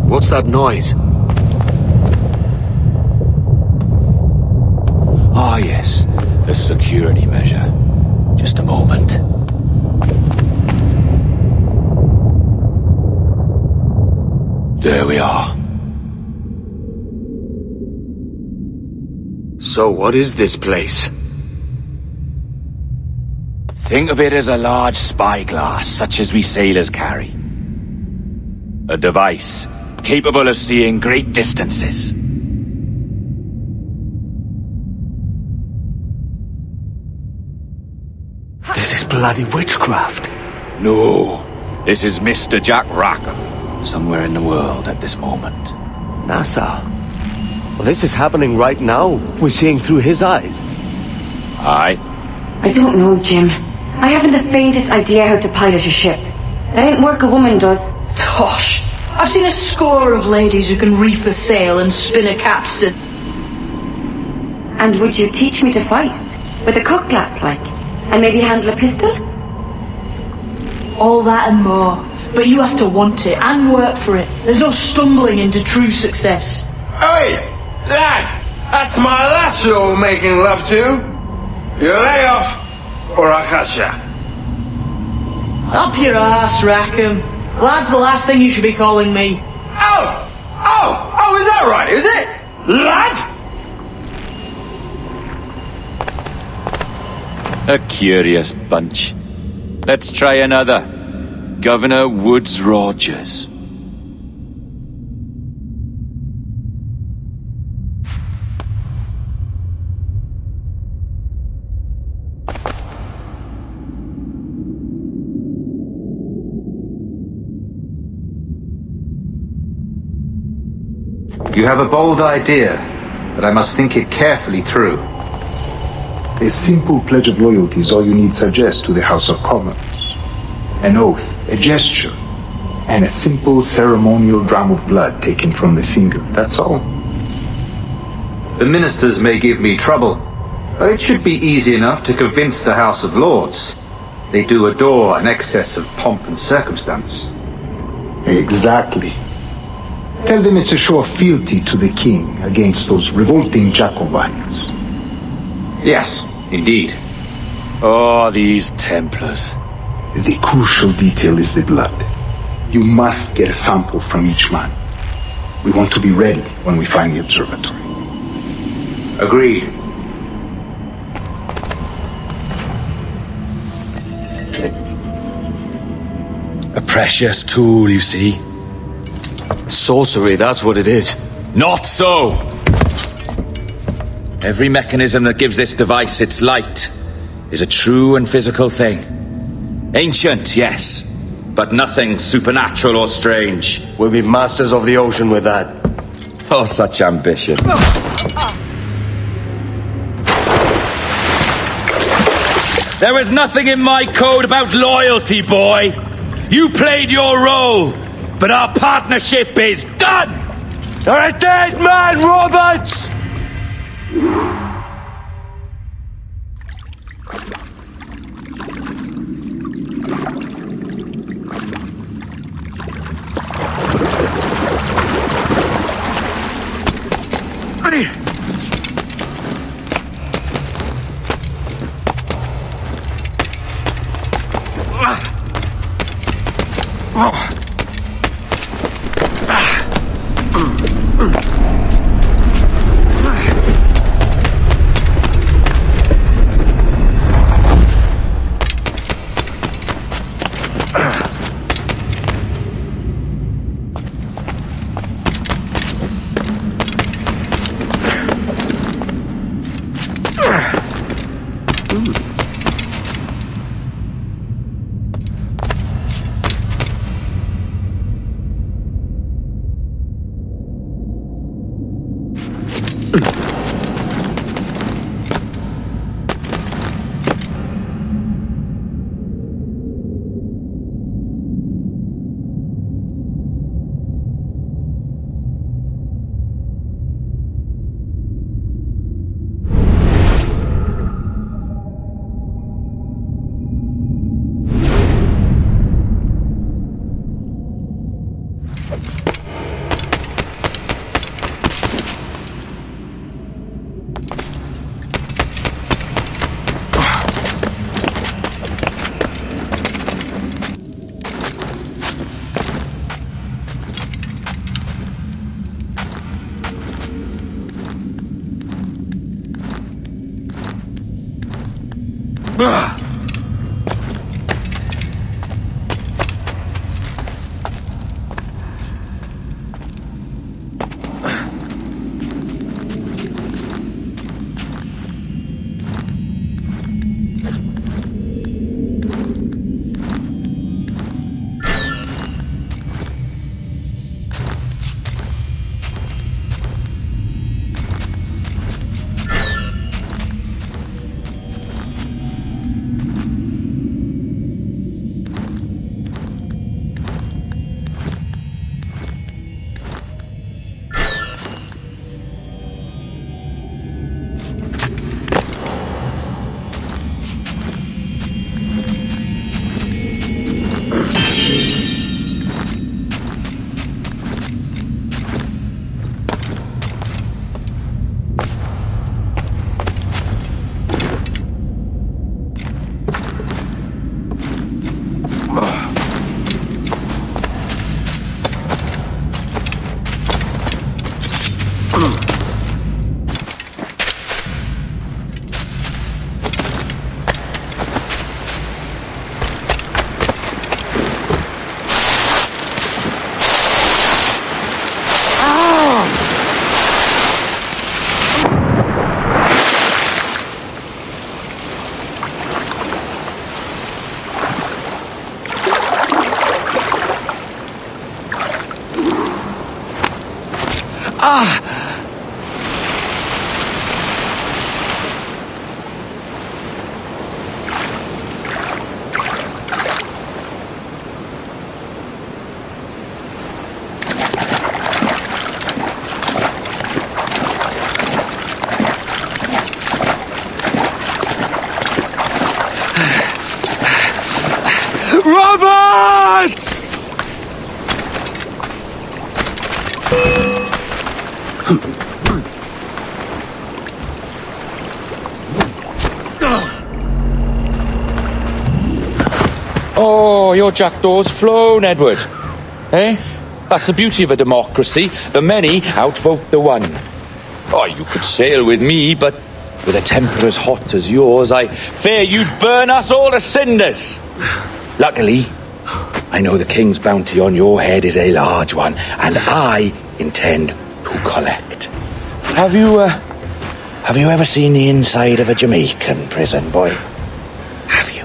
What's that noise? Ah, yes. A security measure. Just a moment. There we are. So what is this place? Think of it as a large spyglass, such as we sailors carry. A device capable of seeing great distances. This is bloody witchcraft. No, this is Mr. Jack Rackham, somewhere in the world at this moment. NASA. Well, this is happening right now. We're seeing through his eyes. Aye. I don't know, Jim. I haven't the faintest idea how to pilot a ship. That ain't work a woman does. Tosh. I've seen a score of ladies who can reef a sail and spin a capstan. And would you teach me to fight? With a cutlass, like? And maybe handle a pistol? All that and more. But you have to want it and work for it. There's no stumbling into true success. Hey, lad! That's my lass you're making love to. You lay off, or I'll catch ya. Up your ass, Rackham. Lad's the last thing you should be calling me. Oh, is that right, is it? Lad? A curious bunch. Let's try another. Governor Woods Rogers. You have a bold idea, but I must think it carefully through. A simple pledge of loyalty is all you need suggest to the House of Commons. An oath, a gesture, and a simple ceremonial dram of blood taken from the finger. That's all. The ministers may give me trouble, but it should be easy enough to convince the House of Lords. They do adore an excess of pomp and circumstance. Exactly. Tell them it's a show of fealty to the king against those revolting Jacobites. Yes, indeed. Oh, these Templars. The crucial detail is the blood. You must get a sample from each man. We want to be ready when we find the observatory. Agreed. A precious tool, you see. Sorcery, that's what it is. Not so! Every mechanism that gives this device its light is a true and physical thing. Ancient, yes, but nothing supernatural or strange. We'll be masters of the ocean with that. Oh, such ambition. There is nothing in my code about loyalty, boy. You played your role, but our partnership is done! You're a dead man, Roberts! Oh, your jackdaw's flown, Edward. Eh? That's the beauty of a democracy. The many outvote the one. Oh, you could sail with me, but with a temper as hot as yours, I fear you'd burn us all to cinders. Luckily, I know the king's bounty on your head is a large one, and I intend to collect. Have you ever seen the inside of a Jamaican prison, boy? Have you?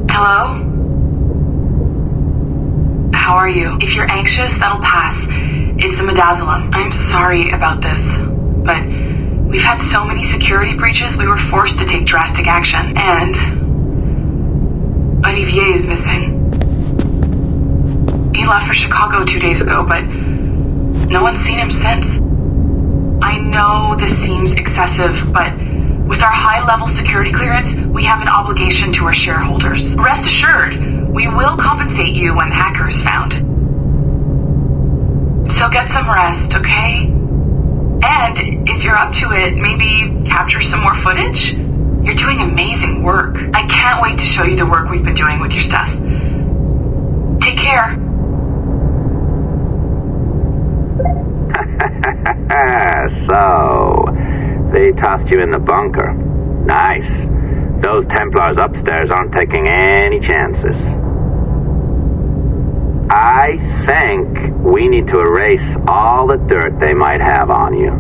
Hello? How are you? If you're anxious, that'll pass. It's the midazolam. I'm sorry about this, but we've had so many security breaches, we were forced to take drastic action. And Olivier is missing. He left for Chicago 2 days ago, but no one's seen him since. I know this seems excessive, but with our high-level security clearance, we have an obligation to our shareholders. Rest assured, we will compensate you when the hacker is found. So get some rest, okay? And if you're up to it, maybe capture some more footage? You're doing amazing work. I can't wait to show you the work we've been doing with your stuff. Take care. So, they tossed you in the bunker. Nice. Those Templars upstairs aren't taking any chances. I think we need to erase all the dirt they might have on you.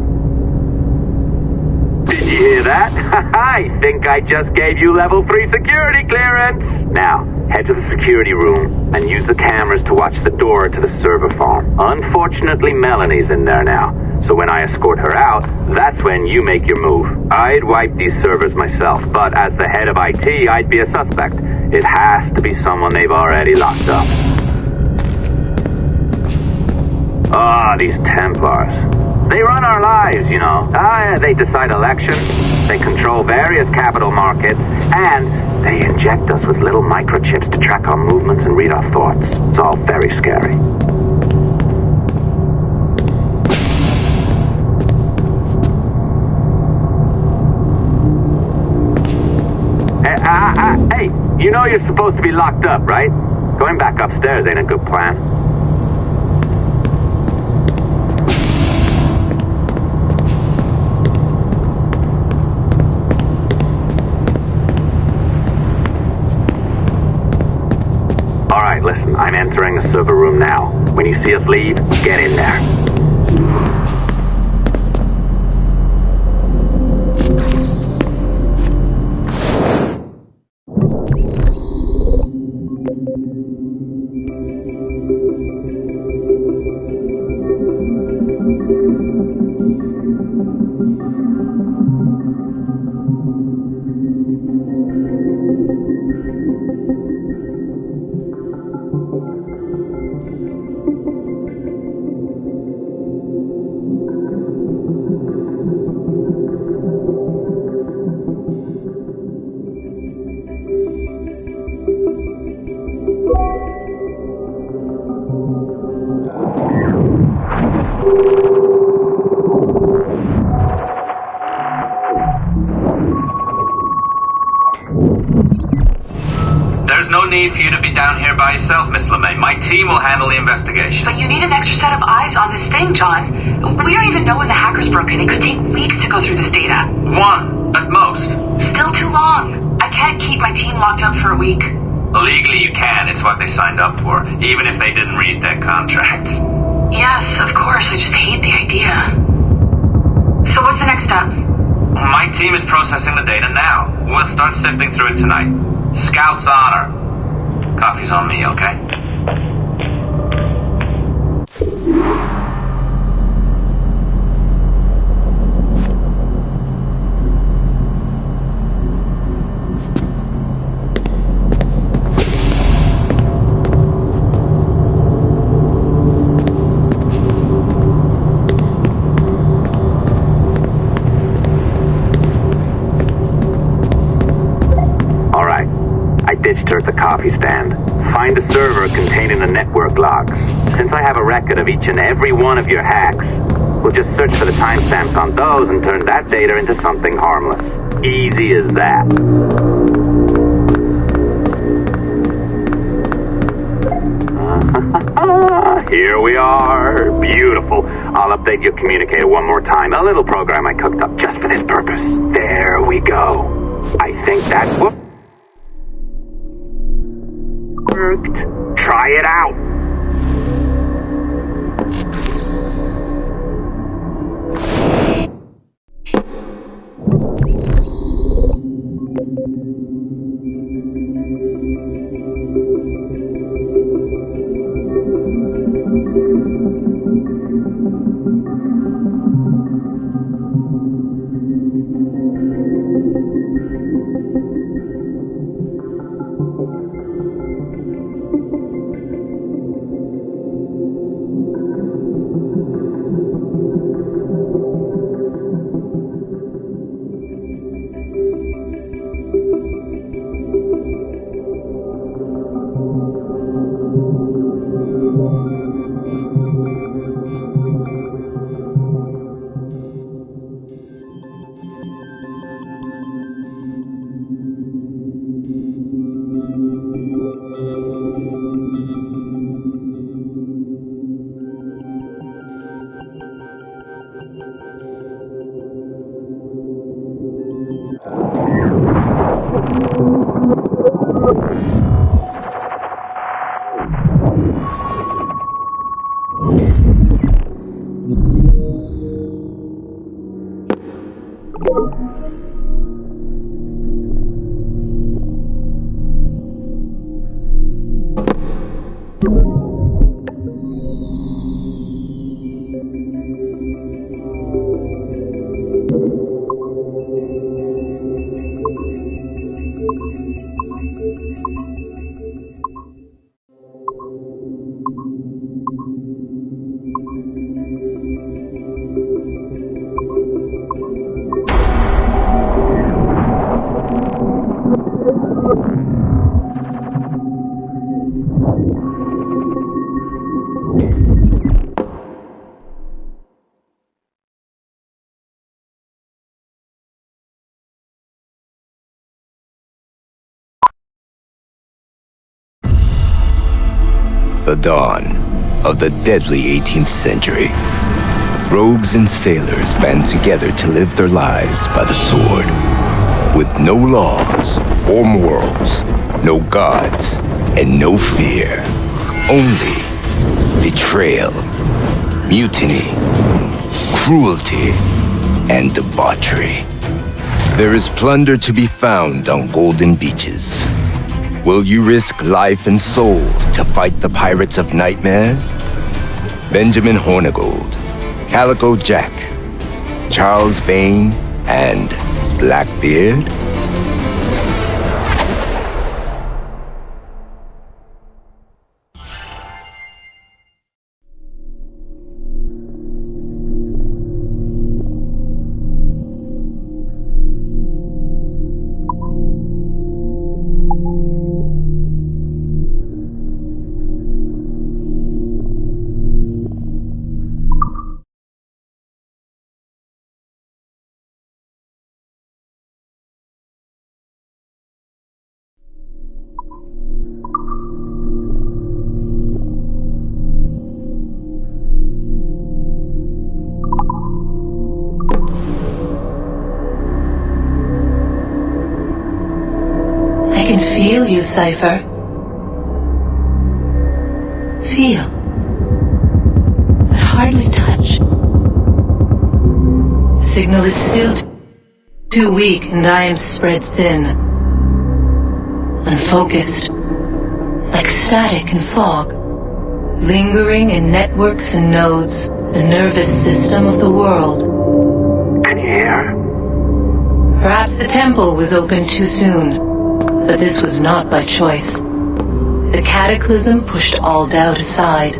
Did you hear that? I think I just gave you level 3 security clearance. Now, head to the security room and use the cameras to watch the door to the server farm. Unfortunately, Melanie's in there now. So when I escort her out, that's when you make your move. I'd wipe these servers myself, but as the head of IT, I'd be a suspect. It has to be someone they've already locked up. Ah, these Templars. They run our lives, you know. They decide elections, they control various capital markets, and they inject us with little microchips to track our movements and read our thoughts. It's all very scary. Hey, you know you're supposed to be locked up, right? Going back upstairs ain't a good plan. Alright, listen, I'm entering the server room now. When you see us leave, get in there. There's no need for you to be down here by yourself, Miss LeMay. My team will handle the investigation. But you need an extra set of eyes on this thing, John. We don't even know when the hackers broke in. It could take weeks to go through this data. One, at most. Still too long. I can't keep my team locked up for a week. Legally you can. It's what they signed up for, even if they didn't read their contracts. Yes, of course. I just hate the idea. So what's the next step? My team is processing the data now. We'll start sifting through it tonight. Scout's honor. Coffee's on me, okay? coffee stand. Find the server containing the network logs. Since I have a record of each and every one of your hacks, we'll just search for the timestamps on those and turn that data into something harmless. Easy as that. Here we are. Beautiful. I'll update your communicator one more time. A little program I cooked up just for this purpose. There we go. I think that's what worked. Try it out. The dawn of the deadly 18th century. Rogues and sailors band together to live their lives by the sword. With no laws or morals, no gods, and no fear. Only betrayal, mutiny, cruelty, and debauchery. There is plunder to be found on golden beaches. Will you risk life and soul to fight the pirates of nightmares? Benjamin Hornigold, Calico Jack, Charles Vane, and Blackbeard? I can feel you, Cypher. Feel. But hardly touch. Signal is still too weak, and I am spread thin. Unfocused. Like static and fog. Lingering in networks and nodes, the nervous system of the world. Can you hear? Perhaps the temple was opened too soon. But this was not by choice. The cataclysm pushed all doubt aside.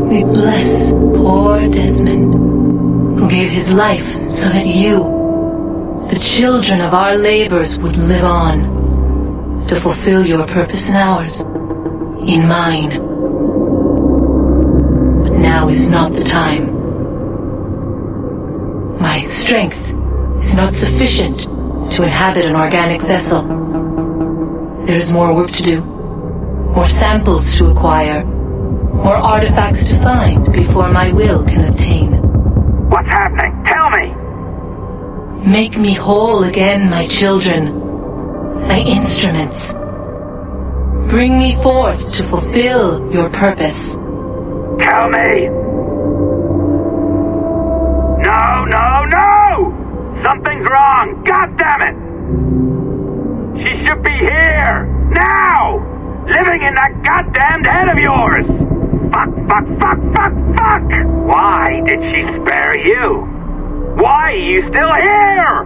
We bless poor Desmond, who gave his life so that you, the children of our labors, would live on. to fulfill your purpose and ours, in mine. But now is not the time. My strength is not sufficient to inhabit an organic vessel. There is more work to do, more samples to acquire, more artifacts to find before my will can obtain. What's happening? Tell me! Make me whole again, my children, my instruments. Bring me forth to fulfill your purpose. Tell me! No! Something's wrong! God damn it! She should be here! Now! Living in that goddamned head of yours! Fuck! Why did she spare you? Why are you still here?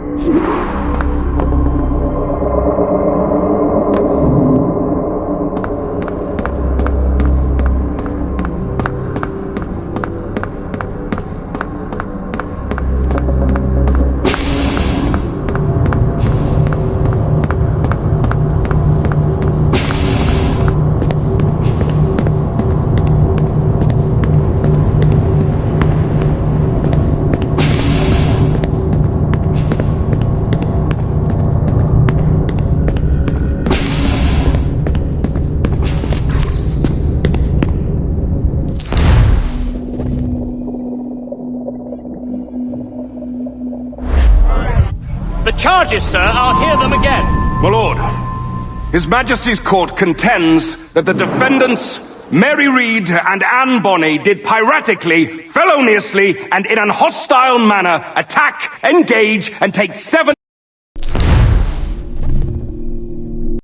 The charges, sir, I'll hear them again. My lord, His Majesty's court contends that the defendants, Mary Read and Anne Bonny, did piratically, feloniously, and in an hostile manner attack, engage, and take 7